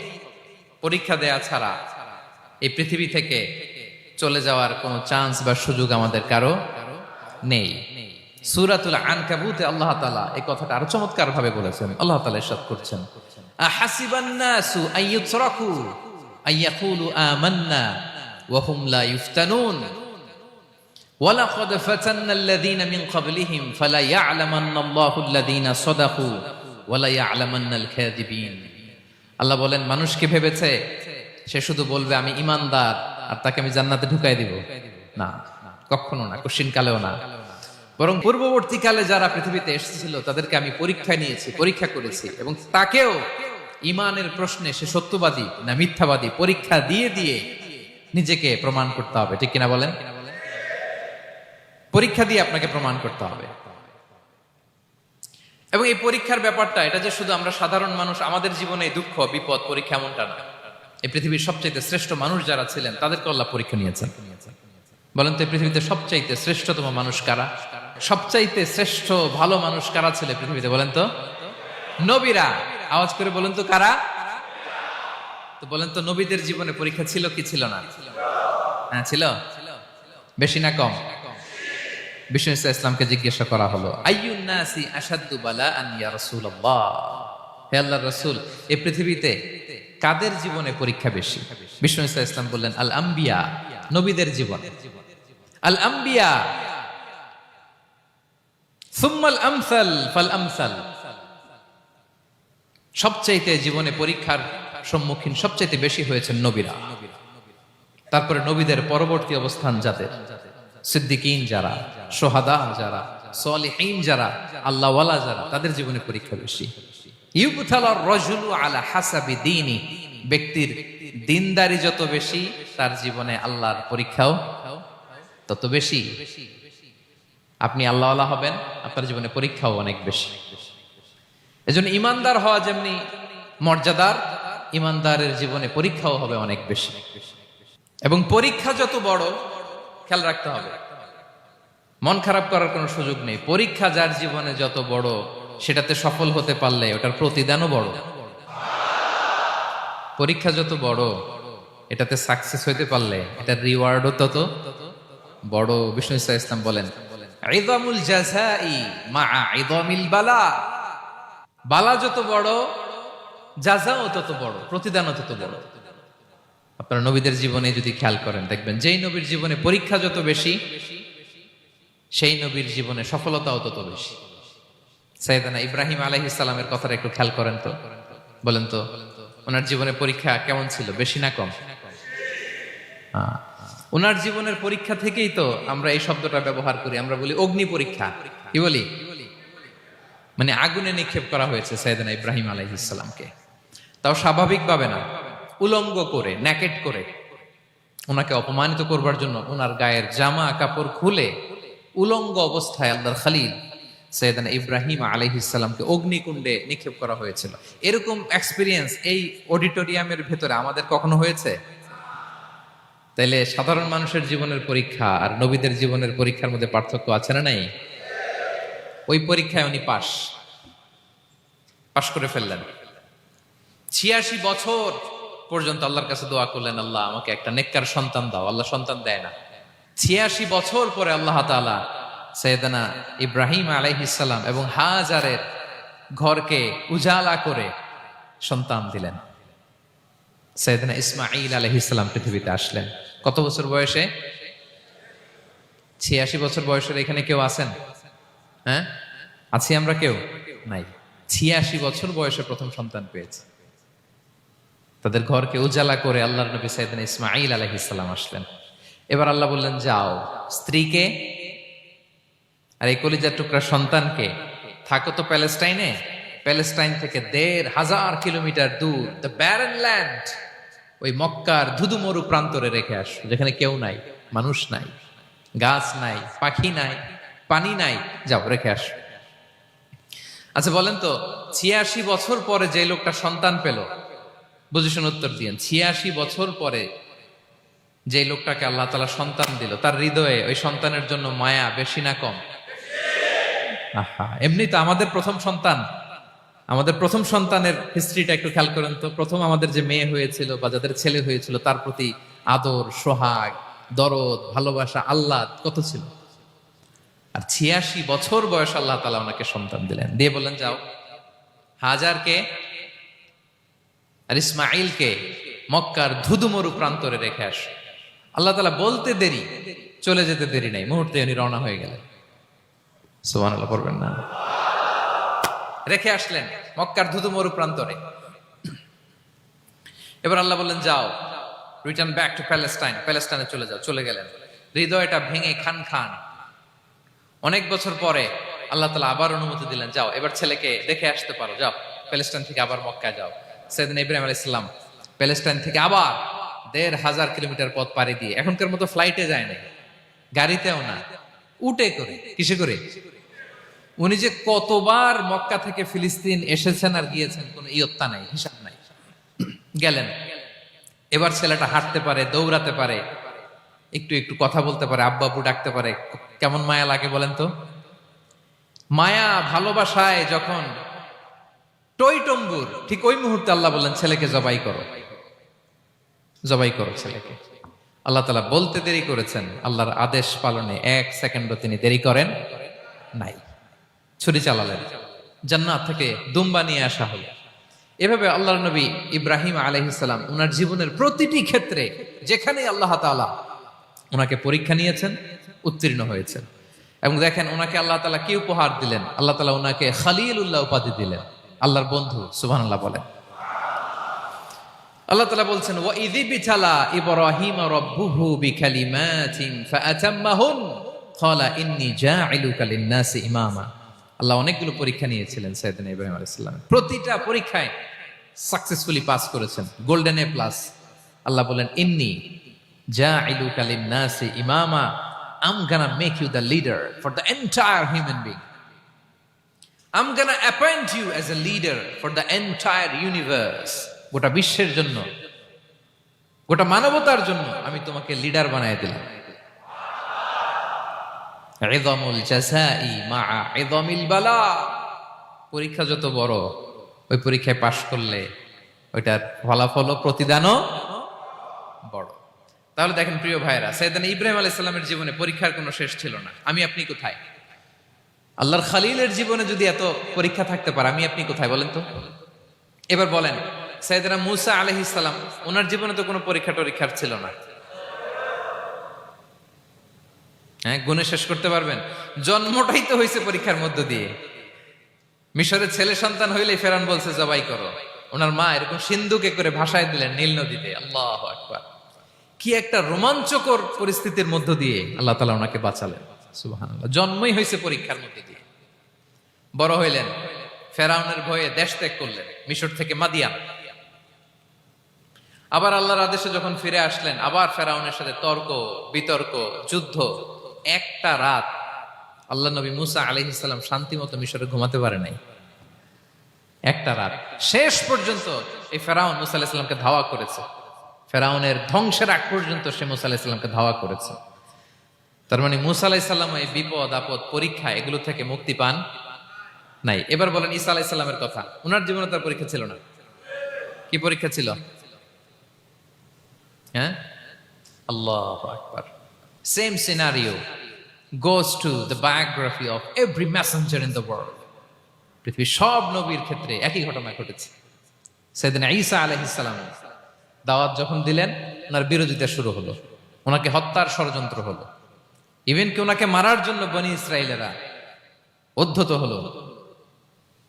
পরীক্ষা দেয়া ছাড়া এই পৃথিবী থেকে চলে যাওয়ার কোনো চান্স বা সুযোগ আমাদের কারো নেই। সূরাতুল আনকাবুতে আল্লাহ তাআলা এই কথাটা আরো চমৎকার ভাবে বলেছেন। আল্লাহ তাআলা ইরশাদ করছেন, আহাসিবান নাসু আইয়ুতরাকু আইয়াকুলু আমান্না ওয়া হুম লা ইফতানুন ওয়ালাকাদ ফাতান্নাল্লাযীনা মিন ক্বাবলিহিম ফালা ইয়া'লামান্নাল্লাহু আল্লাযীনা সাদাকু ওয়া লা ইয়া'লামান্নাল কাযিবিন। আল্লাহ বলেন, মানুষ কি ভেবেছে সে শুধু বলবে আমি ঈমানদার আর তাকে আমি জান্নাতে ঢুকাই দিব? না, কখনো না, কোশ্চিন কালেও না। বরং পূর্ববর্তীকালে যারা পৃথিবীতে এসেছিল তাদেরকে আমি পরীক্ষা নিয়েছি, পরীক্ষা করেছি, এবং তাকেও ঈমানের প্রশ্নে সে সত্যবাদী না মিথ্যাবাদী পরীক্ষা দিয়ে দিয়ে নিজেকে প্রমাণ করতে হবে। ঠিক কিনা বলেন? পরীক্ষা দিয়ে আপনাকে প্রমাণ করতে হবে। এবং এই পরীক্ষার ব্যাপারটা, এটা যে শুধু আমরা সাধারণ মানুষ আমাদের জীবনে দুঃখ বিপদ পরীক্ষা এমনটা না। এই পৃথিবীর সবচাইতে শ্রেষ্ঠ মানুষ যারা ছিলেন তাদেরকে আল্লাহ পরীক্ষা নিয়েছেন। বলেন তো এই পৃথিবীতে সবচাইতে শ্রেষ্ঠতম মানুষ কারা? সবচাইতে শ্রেষ্ঠ ভালো মানুষ কারা ছিল পৃথিবীতে? বলেন তো নবীরা। আওয়াজ করে বলেন তো কারা? তো বলেন তো নবীদের জীবনে পরীক্ষা ছিল কি ছিল না? হ্যাঁ ছিল। বেশি না কম? বিষ্ণু ইসলামকে জিজ্ঞাসা করা হলো, আইয়ুন নাসি আশাদ্দু বালাআন ইয়া রাসূলুল্লাহ, হে আল্লাহর রাসূল এই পৃথিবীতে কাদের জীবনে পরীক্ষা বেশি? বিষ্ণু ইসলাম বললেন, আল আম্বিয়া, নবীদের জীবন। আল আম্বিয়া সুম্মাল আমসাল ফাল আমসাল, সবচাইতে জীবনে পরীক্ষার সম্মুখীন সবচেয়ে বেশি হয়েছেন নবীরা। তারপরে নবীদের পরবর্তী অবস্থান যাদের, সিদ্দিকিন যারা, সোহাদা যারা, সলিহিন যারা, আল্লাহওয়ালা যারা, তাদের জীবনে পরীক্ষা বেশি। ইউবতালার রাজুলু আলা হাসাবি দীনি, ব্যক্তির দিনদারি যত বেশি তার জীবনে আল্লাহর পরীক্ষাও তত বেশি। আপনি আল্লাহওয়ালা হবেন, আপনার জীবনে পরীক্ষাও অনেক বেশি। এজন্য ইমানদার হওয়া যেমনি মর্যাদার, ইমানদারের জীবনে পরীক্ষাও হবে অনেক বেশি। এবং পরীক্ষা যত বড়, খেয়াল রাখতে হবে, মন খারাপ করার কোনো সুযোগ নেই। পরীক্ষা যার জীবনে যত বড়, সেটাতে সফল হতে পারলে ওটার প্রতিদানও বড়। পরীক্ষা যত বড়, এটাতে সাকসেস হইতে পারলে এটার রিওয়ার্ডও তত বড়। বিষ্ণু ইসলাম বলেন, ইযামুল জাযাই মাআ ইযামিল বালা, বালা যত বড় জাযাও তত বড়, প্রতিদানও তত বড়। আপনারা নবীদের জীবনে যদি খেয়াল করেন, দেখবেন যেই নবীর জীবনে পরীক্ষা যত বেশি, সেই নবীর জীবনে সফলতাও তত বেশি। সাইয়েদনা ইব্রাহিম আলাইহিস সালামের কথাটা একটু খেয়াল করেন তো, বলেন তো ওনার জীবনে পরীক্ষা কেমন ছিল, বেশি না কম? ওনার জীবনের পরীক্ষা থেকেই তো আমরা এই শব্দটা ব্যবহার করি, আমরা বলি অগ্নি পরীক্ষা। কি বলি? মানে আগুনে নিক্ষেপ করা হয়েছে সাইয়েদনা ইব্রাহিম আলাইহিস সালামকে, তাও স্বাভাবিকভাবে না, উলঙ্গ করে, ন্যাকেট করে ওনাকে অপমানিত করবার জন্য ওনার গায়ের জামা কাপড় খুলে উলঙ্গ অবস্থায় আল্লাহর খলিল সাইয়েদনা ইব্রাহিম আলাইহিস সালামকে অগ্নিকুণ্ডে নিক্ষেপ করা হয়েছিল। এরকম এক্সপেরিয়েন্স এই অডিটোরিয়ামের ভেতরে আমাদের কখনো হয়েছে? তাইলে সাধারণ মানুষের জীবনের পরীক্ষা আর নবীদের জীবনের পরীক্ষার মধ্যে পার্থক্য আছে না নাই? ওই পরীক্ষায় উনি পাশ করে ফেললেন। ৮৬ বছর পর্যন্ত আল্লাহর কাছে দোয়া করলেন, আল্লাহ আমাকে একটা নেককার সন্তান দাও। আল্লাহ সন্তান দেয় না। ৮৬ বছর পরে আল্লাহ তাআলা সাইয়েদনা ইব্রাহিম আলাইহিস সালাম এবং হাজারের ঘরকে উজালা করে সন্তান দিলেন। সাইয়েদনা ইসমাঈল আলাইহিস সালাম পৃথিবীতে আসলেন কত বছর বয়সে? ৮৬ বছর বয়সের এখানে কেউ আছেন? হ্যাঁ, আছি আমরা? কেউ নাই। ৮৬ বছর বয়সে প্রথম সন্তান পেয়েছে। তাদের ঘরকে উজালা করে আল্লাহর নবী সাইয়েদনা ইসমাঈল আলাইহিস সালাম আসলেন। এবার আল্লাহ বললেন, যাও স্ত্রীকে আর এই কলিজার টুকরা সন্তানকে, থাকো তো প্যালেস্টাইনে, প্যালেস্টাইন থেকে ১৫০০ কিলোমিটার দূর, দ্য ব্যারেন ল্যান্ড, ওই মক্কার ধুধুমরু প্রান্তরে রেখে আসো, যেখানে কেউ নাই, মানুষ নাই, গাছ নাই, পাখি নাই, পানি নাই, যাও রেখে আসো। আচ্ছা বলেন তো, ৮৬ বছর পরে যে লোকটা সন্তান পেল, বুঝে শুনে উত্তর দিয়েন, ৮৬ বছর পরে যে লোকটাকে আল্লাহ তাআলা সন্তান দিল, তার হৃদয়ে ওই সন্তানের জন্য মায়া বেশি না কম? এমনি তো আমাদের প্রথম সন্তানের হিস্ট্রিটা একটু খেয়াল করেন তো। প্রথম আমাদের যে মেয়ে হয়েছিল বা যাদের ছেলে হয়েছিল, তার প্রতি আদর, সোহাগ, দরদ, ভালোবাসা, আল্লাহ কত ছিল। আর ৮৬ বছর বয়স আল্লাহ তাআলা ওনাকে সন্তান দিলেন, দিয়ে বললেন, যাও হাজারকে আর ইসমাঈলকে মক্কার ধুধুমরু প্রান্তরে রেখে আস। আল্লাহ তাআলা বলতে দেরি, চলে যেতে দেরি নাই, মুহূর্তে উনি রওনা হয়ে গেলেন। সুবহানাল্লাহ পড়বেন না? রেখে আসলেন মক্কার ধুধুমরু প্রান্তরে। এবার আল্লাহ বললেন, যাও রিটার্ন ব্যাক টু প্যালেস্টাইন, প্যালেস্টাইনে চলে যাও। চলে গেলেন, হৃদয়টা ভেঙে খান খান। অনেক বছর পরে আল্লাহ তাআলা আবার অনুমতি দিলেন, যাও এবার ছেলেকে দেখে আসতে পারো, যাও প্যালেস্টাইন থেকে আবার মক্কায় যাও। সাইয়েদনা ইব্রাহিম আলাইহিস সালাম প্যালেস্টাইন থেকে আবার ১৫০০ কিলোমিটার পথ পাড়ি দিয়ে, এখনকার মতো ফ্লাইটে যায় না, গাড়িতেও না, উটে করে। কিসে করে? উনি যে কতবার মক্কা থেকে ফিলিস্তিন এসেছেন আর গিয়েছেন, কোনো ইয়ত্তা নাই, হিসাব নাই। গেলেন, এবার ছেলেটা হাঁটতে পারে, দৌড়াতে পারে, একটু একটু কথা বলতে পারে, আব্বু আব্বু ডাকতে পারে। কেমন মায়া লাগে বলেন তো? মায়া ভালোবাসায় যখন টইটম্বুর, ঠিক ওই মুহূর্তে আল্লাহ বললেন, ছেলেকে জবাই করো, জবাই করো ছেলেকে। আল্লাহ তাআলা বলতে দেরি করেছেন, আল্লাহর আদেশ পালনে ১ সেকেন্ডও তিনি দেরি করেন নাই। ছুরি চালালেন, জান্নাত থেকে দুম্বা নিয়ে আসা হলো। এভাবে আল্লাহর নবী ইব্রাহিম আলাইহিস সালাম উনার জীবনের প্রতিটি ক্ষেত্রে যেখানে আল্লাহ তাআলা ওনাকে পরীক্ষা নিয়েছেন, উত্তীর্ণ হয়েছেন। এবং দেখেন ওনাকে আল্লাহ তাআলা কি উপহার দিলেন? আল্লাহ তাআলা ওনাকে খলিলুল্লাহ উপাধি দিলেন, আল্লাহর বন্ধু। সুবহানাল্লাহ বলেন। আল্লাহ তাআলা বলছেন ওয়া ইযি বিতালা ইব্রাহিম রাব্বুহু বিকালিমাতিন ফাআতাম্মাহুন ক্বালা ইন্নী জাইলুকা লিন-নাসি ইমামা। আল্লাহ অনেকগুলো পরীক্ষা নিয়েছিলেন সাইয়েদনা ইব্রাহিম আলাইহিস সালাম, প্রতিটা পরীক্ষায় সাকসেসফুলি পাস করেছেন, গোল্ডেন এ প্লাস। আল্লাহ বলেন ইন্নী জাইলুকা লিন-নাসি ইমামা, I'm gonna make you the leader for the entire human being. I'm gonna appoint you as a leader for the entire universe. গোটা বিশ্বের জন্য, গোটা মানবতার জন্য আমি তোমাকে লিডার বানায় দিলাম। ইযামুল জাযাই মা'a ইযামিল বালা। পরীক্ষা যত বড়, ওই পরীক্ষায় পাশ করলে ওইটার ফলাফল ও প্রতিদানও বড়। তাহলে দেখেন প্রিয় ভাইরা, সাইয়েদনা ইব্রাহিম আলাইহিস সালামের জীবনে পরীক্ষার কোনো শেষ ছিল না। আমি আপনি কোথায়? আল্লাহর খলিলের জীবনে যদি এত পরীক্ষা থাকতে পারে, আমি আপনি কোথায় বলেন তো? এবার বলেন, সাইয়েদনা মূসা আলাইহিস সালাম, ওনার জীবনে তো কোনো পরীক্ষার ছিল না। হ্যাঁ, গুণে শেষ করতে পারবেন? জন্মটাই তো হয়েছে পরীক্ষার মধ্য দিয়ে। মিশরের ছেলে সন্তান হইলে ফেরাউন বলছে জবাই করো, ওনার মা এরকম সিন্ধুকে করে ভাসায় দিলেন নীল নদীতে। আল্লাহু আকবার! কি একটা রোমাঞ্চকর পরিস্থিতির মধ্য দিয়ে আল্লাহ তাআলা ওনাকে বাঁচালেন। সুবহানাল্লাহ। জন্মই হয়েছে পরীক্ষার মধ্যে দিয়ে। বড় হইলেন, ফেরাউনের ভয়ে দেশ ত্যাগ করলেন, মিশর থেকে মাদিয়ান। আবার আল্লাহর আদেশে যখন ফিরে আসলেন, আবার ফেরাউনের সাথে তর্ক বিতর্ক, যুদ্ধ। একটা রাত আল্লাহ নবী মূসা আলাইহিস সালাম শান্তি মতো মিশরে ঘুমাতে পারে নাই। একটা রাত। শেষ পর্যন্ত এই ফেরাউন মূসা আলাইহিস সালামকে ধাওয়া করেছে। ফেরাউনের ধ্বংসের আগ পর্যন্ত সে মূসা আলাইহিস সালামকে ধাওয়া করেছে। তার মানে মূসা আলাইহিস সালাম এই বিপদ আপদ পরীক্ষা এগুলো থেকে মুক্তি পান নাই। এবার বলেন ঈসা আলাইহিস সালামের কথা, ওনার জীবনে তার পরীক্ষা ছিল না? কি পরীক্ষা ছিল? হ্যাঁ, আল্লাহু আকবার। Same scenario goes to the biography of every messenger in the world. পৃথিবীর সব নবীর ক্ষেত্রে একই ঘটনা ঘটেছে। সাইয়েদনা ঈসা আলাইহিস সালাম দাওয়াত যখন দিলেন, ওনার বিরোধিতা শুরু হলো, ওনাকে হত্যার ষড়যন্ত্র হলো, ইভেন কি ওনাকে মারার জন্য বনি ইসরাইলেরা উদ্ধত হলো,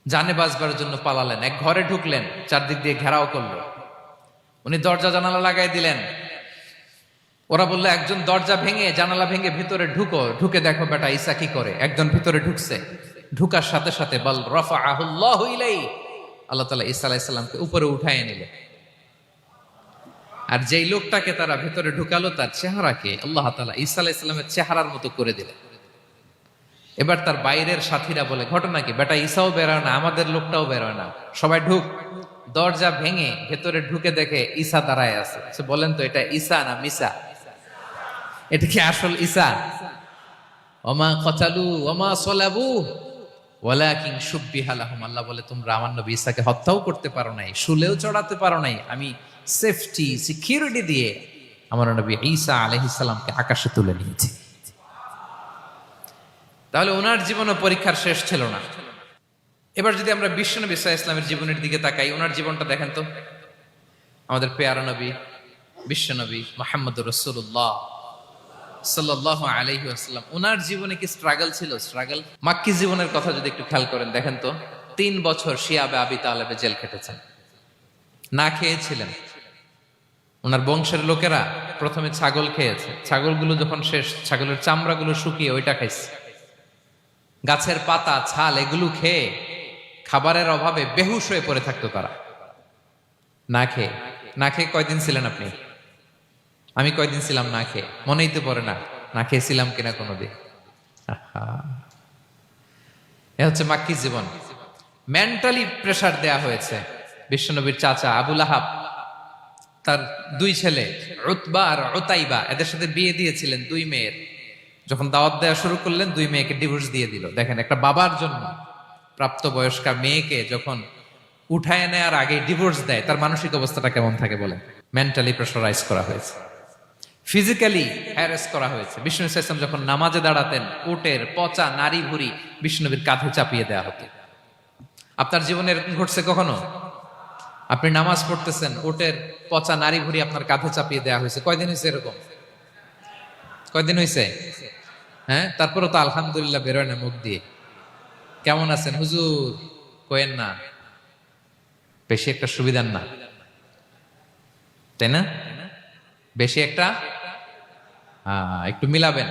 জানে বাঁচবার জন্য পালালেন, এক ঘরে ঢুকলেন, চারদিক দিয়ে ঘেরাও করলো, উনি দরজা জানালা লাগাই দিলেন। ওরা বললো একজন দরজা ভেঙে জানালা ভেঙে ভিতরে ঢুকে দেখো বেটা ঈসা কি করে। একজন ভিতরে ঢুকছে, ঢুকার সাথে সাথে বল রাফাআহুল্লাহু ইলাইহি, আল্লাহ তাআলা ঈসা আলাইহিস সালামকে উপরে উঠায় নিলেন। আর যেই লোকটাকে তারা ভিতরে ঢুকালো, তার চেহারাকে আল্লাহ তাআলা ঈসা আলাইহিস সালামের চেহারার মতো করে দিলেন। এবার তার বাইরের সাথীরা বলে ঘটনা কি, বেটা ঈসাও বেরোয় না, আমাদের লোকটাও বেরোয় না, সবাই ঢুক। দরজা ভেঙে ভেতরে ঢুকে দেখে ঈসা দাঁড়ায় আছে। বলেন তো এটা ঈসা না মিসা? এটা কি আসল ঈসা? ওমা কতালু ওমা সলাবু ওয়ালাকিন শুব্বিহা লাহুম। আল্লাহ বলে তোমরা আমার নবী ঈসাকে হত্যাও করতে পারো নাই, শুলেও চড়াতে পারো নাই, আমি সেফটি সিকিউরিটি দিয়ে আমার নবী ঈসা আলাইহিস সালামকে আকাশে তুলে নিয়েছি। তাহলে ওনার জীবনে পরীক্ষার শেষ ছিল না। এবার যদি আমরা বিশ্বনবী সাল্লাল্লাহু আলাইহি ওয়াসাল্লামের জীবনের দিকে তাকাই, ওনার জীবনটা দেখেন তো। আমাদের পেয়ারা নবী বিশ্বনবী মুহাম্মদুর রাসূলুল্লাহ সাল্লাল্লাহু আলাইহি ওয়াসাল্লাম, ওনার জীবনে কি স্ট্রাগল ছিল? স্ট্রাগল। মাক্কি জীবনের কথা যদি একটু খেয়াল করেন, দেখেন তো 3 বছর শিয়াবে আবি তালেবে জেল খেটেছেন, না খেয়েছিলেন। ওনার বংশের লোকেরা প্রথমে ছাগল খেয়েছে, ছাগলগুলো যখন শেষ, ছাগলের চামড়াগুলো শুকিয়ে ওইটা খাইছে। গাছের পাতা ছাল এগুলো খেয়ে খাবারের অভাবে বেহুশ হয়ে পড়ে থাকতো তারা। না খেয়ে কয়দিন ছিলেন আপনি? আমি কয়দিন ছিলাম না খেয়ে? মনেই তো পড়ে না, না খেয়েছিলাম কিনা কোনোদিন। এ হচ্ছে মাক্কি জীবন। মেন্টালি প্রেসার দেয়া হয়েছে। বিশ্বনবীর চাচা আবু লাহাব, তার 2 ছেলে উতবা আর উতাইবা, এদের সাথে বিয়ে দিয়েছিলেন 2 মেয়ের। যখন দাওয়াত দেওয়া শুরু করলেন, 2 মেয়েকে ডিভোর্স দিয়ে দিল। দেখেন, একটা বাবার জন্য প্রাপ্তবয়স্কা মেয়েকে যখন উঠায় নেয়ার আগে ডিভোর্স দেয়, তার মানসিক অবস্থাটা কেমন থাকে বলেন? মেন্টালি প্রেসারাইজ করা হয়েছে, ফিজিক্যালি হ্যারাস করা হয়েছে। বিষ্ণু ইসলাম যখন নামাজে দাঁড়াতেন, উটের পচা নারী ভুঁড়ি বিষ্ণুবীর কাঁধে চাপিয়ে দেওয়া হতো। আপনার জীবনে এরকম ঘটছে কখনো? আপনি নামাজ পড়তেছেন, উটের পচা নারী ভুঁড়ি আপনার কাঁধে চাপিয়ে দেওয়া হয়েছে। কয়দিন হয়েছে এরকম? কয়দিন হয়েছে? হ্যাঁ, তারপরে তো আলহামদুলিল্লাহ বেরোয় না মুখ দিয়ে। কেমন আছেন হুজুর? কোয়েন না, বেশি একটা সুবিধার না। তাই না? বেশি একটা একটু মিলাবেন,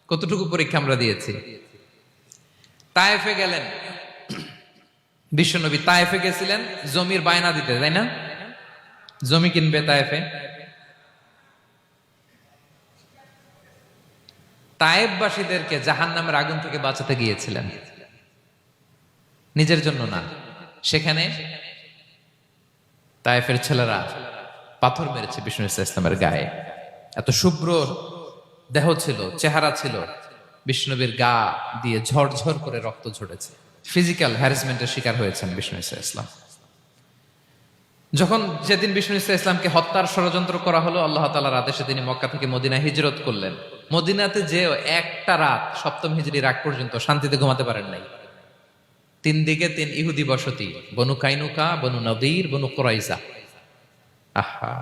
কতটুকু পরীক্ষা আমরা দিয়েছি। তায়েফে গেলেন বিশ্বনবী, তায়েফে গেছিলেন জমির বায়না দিতে, তাই না? জমি কিনবে তায়েফে। তায়েফবাসীদেরকে জাহান্নামের আগুন থেকে বাঁচাতে গিয়েছিলেন, নিজের জন্য না। সেখানে তায়েফের ছেলেরা পাথর মেরেছে বিষ্ণু ইসলামের গায়ে। এত শুভ্র দেহ ছিল, চেহারা ছিল, বিষ্ণুনবীর গা দিয়ে ঝরঝর করে রক্ত ঝরেছে। ফিজিক্যাল হ্যারাসমেন্টের শিকার হয়েছেন বিষ্ণু ইসলাম। যখন যেদিন বিষ্ণু ইসলামকে হত্যার ষড়যন্ত্র করা হলো, আল্লাহ তাআলার আদেশে তিনি মক্কা থেকে মদিনায় হিজরত করলেন। মদিনাতে যে একটা রাত, সপ্তম হিজরির আগ পর্যন্ত শান্তিতে ঘুমাতে পারেন নাই। 3 দিকে 3 ইহুদি বসতি, বনু কাইনুকা, বনু নদীর, বনু কুরাইজা। আহা,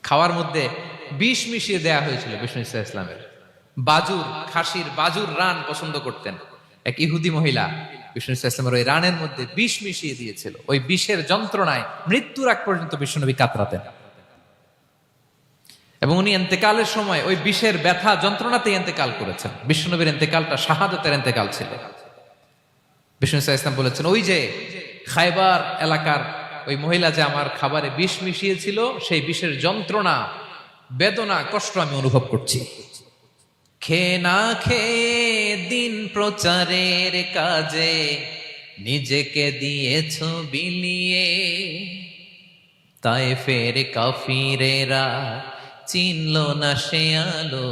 খাওয়ার মধ্যে বিষ মিশিয়ে দেয়া হয়েছিল বিষ্ণু ইসলামের। বাজুর, খাসির বাজুর রান পছন্দ করতেন। এক ইহুদি মহিলা বিষ্ণু ইসলামের ওই রানের মধ্যে বিষ মিশিয়ে দিয়েছিল। ওই বিষের যন্ত্রণায় মৃত্যুর আগ পর্যন্ত বিষ্ণুনবী কাতরাতেন, এবং উনি ইন্তেকালের সময় ওই বিষের ব্যথা যন্ত্রণাতে ইন্তেকাল করেছেন। বিষ্ণুনবীর ইন্তেকালটা শাহাদাতের ইন্তেকাল ছিল। বিষ্ণু ইসলাম বলেছেন, ওই যে খায়বার এলাকার ওই মহিলা যে আমার খাবারে বিষ মিশিয়েছিল, সেই বিষের যন্ত্রণা, বেদনা, কষ্ট আমি অনুভব করছি। খেয়ে না খেয়ে দিন প্রচারের কাজে নিজেকে দিয়েছ বিলিয়ে, তায়েফের কাফিরেরা চিনল না সে আলো,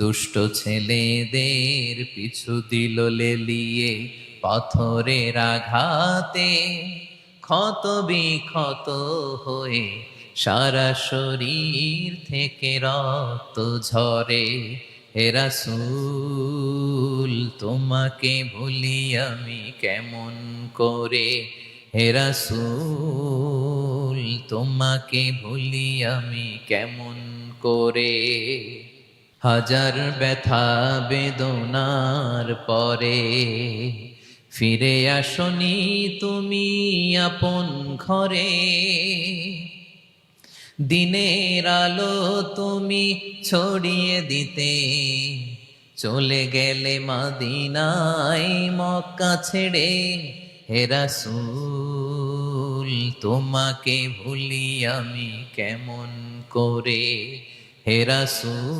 দুষ্ট ছেলেদের পিছু দিল লেলিয়ে, পাথরের আঘাতে ক্ষত বিক্ষত হয়ে সারা শরীর থেকে রক্ত ঝরে। হে রাসূল তোমাকে ভুলি আমি কেমন করে, হে রাসূল তোমাকে ভুলি আমি কেমন করে। হাজার ব্যথা বেদনার পরে ফিরে আসনি তুমি আপন ঘরে, দিনের আলো তুমি ছড়িয়ে দিতে চলে গেলে মদিনায় মক্কা ছেড়ে। হে রাসূল তোমাকে ভুলি আমি কেমন করে, হে রাসূল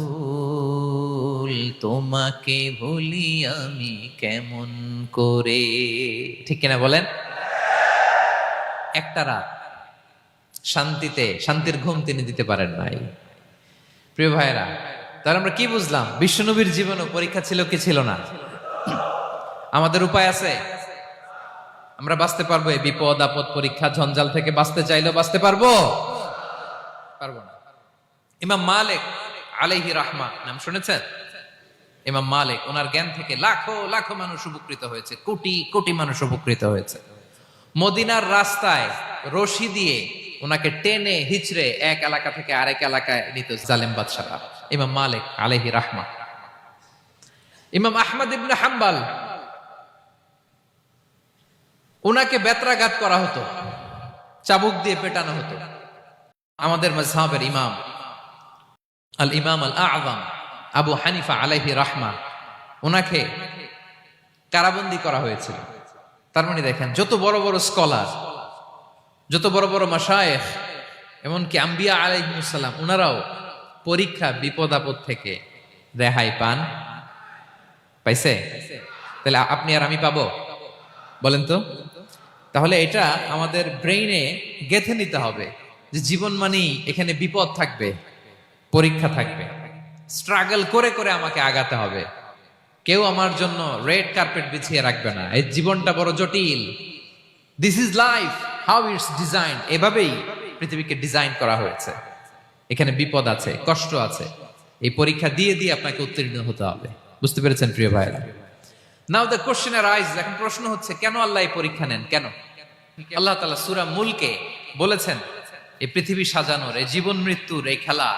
তোমাকে ভুলি আমি কেমন করে। ঠিক কিনা বলেন? একটা রাত শান্তিতে, শান্তির ঘুম তিনি দিতে পারেন নাই। প্রিয় ভাইরা, তাহলে আমরা কি বুঝলাম? বিশ্বনবীর জীবনও পরীক্ষা ছিল কি ছিল না? আমাদের উপায় আছে? আমরা বাঁচতে পারবো এই বিপদ আপদ পরীক্ষা ঝঞ্ঝাল থেকে? বাঁচতে চাইলেও বাঁচতে পারবো? পারবো না। ইমাম মালিক আলাইহি রাহমা নাম শুনেছেন? ইমাম মালিক, ওনার জ্ঞান থেকে লাখো লাখো মানুষ উপকৃত হয়েছে, কোটি কোটি মানুষ উপকৃত হয়েছে। মদিনার রাস্তায় রশি দিয়ে ওনাকে টেনে হিচড়ে এক এলাকা থেকে আরেক এলাকায় নিত জালেম বাদশারা। ইমাম মালিক আলাইহি রাহমা। ইমাম আহমদ ইবনে হাম্বল, ওনাকে বেত্রাঘাত করা হতো, চাবুক দিয়ে পেটানো হতো। আমাদের মাযহাবের ইমাম আল ইমাম আল আযম আবু হানিফা আলাইহি রাহমা, ওনাকে কারাবন্দী করা হয়েছিল। তার মানে দেখেন, যত বড় বড় স্কলার, যত বড় বড় মাশায়েখ, এমনকি আম্বিয়া আলাইহিস সালাম, ওনারাও পরীক্ষা বিপদ আপদ থেকে রেহাই পাইছে? তাহলে আপনি আর আমি পাবো? বলেন তো। তাহলে এটা আমাদের ব্রেইনে গেঁথে নিতে হবে যে জীবন মানেই এখানে বিপদ থাকবে, পরীক্ষা থাকবে, স্ট্রাগল করে করে আমাকে আগাতে হবে। কেউ আমার জন্য রেড কার্পেট বিছিয়ে রাখবে না। এই জীবনটা বড় জটিল। This is life, how it's design. এভাবেই পৃথিবীকে ডিজাইন করা হয়েছে। এখানে বিপদ আছে, কষ্ট আছে। এই পরীক্ষা দিয়ে দিয়ে আপনাকে উত্তীর্ণ হতে হবে। বুঝতে পেরেছেন প্রিয় ভাইরা? নাও দ্য কোশ্চেন আরাইজেস, এখন প্রশ্ন হচ্ছে, কেন আল্লাহ এই পরীক্ষা নেন? কেন? আল্লাহ তাআলা সূরা মুলকে বলেছেন, এই পৃথিবী সাজানোর, এই জীবন মৃত্যুর এই খেলা,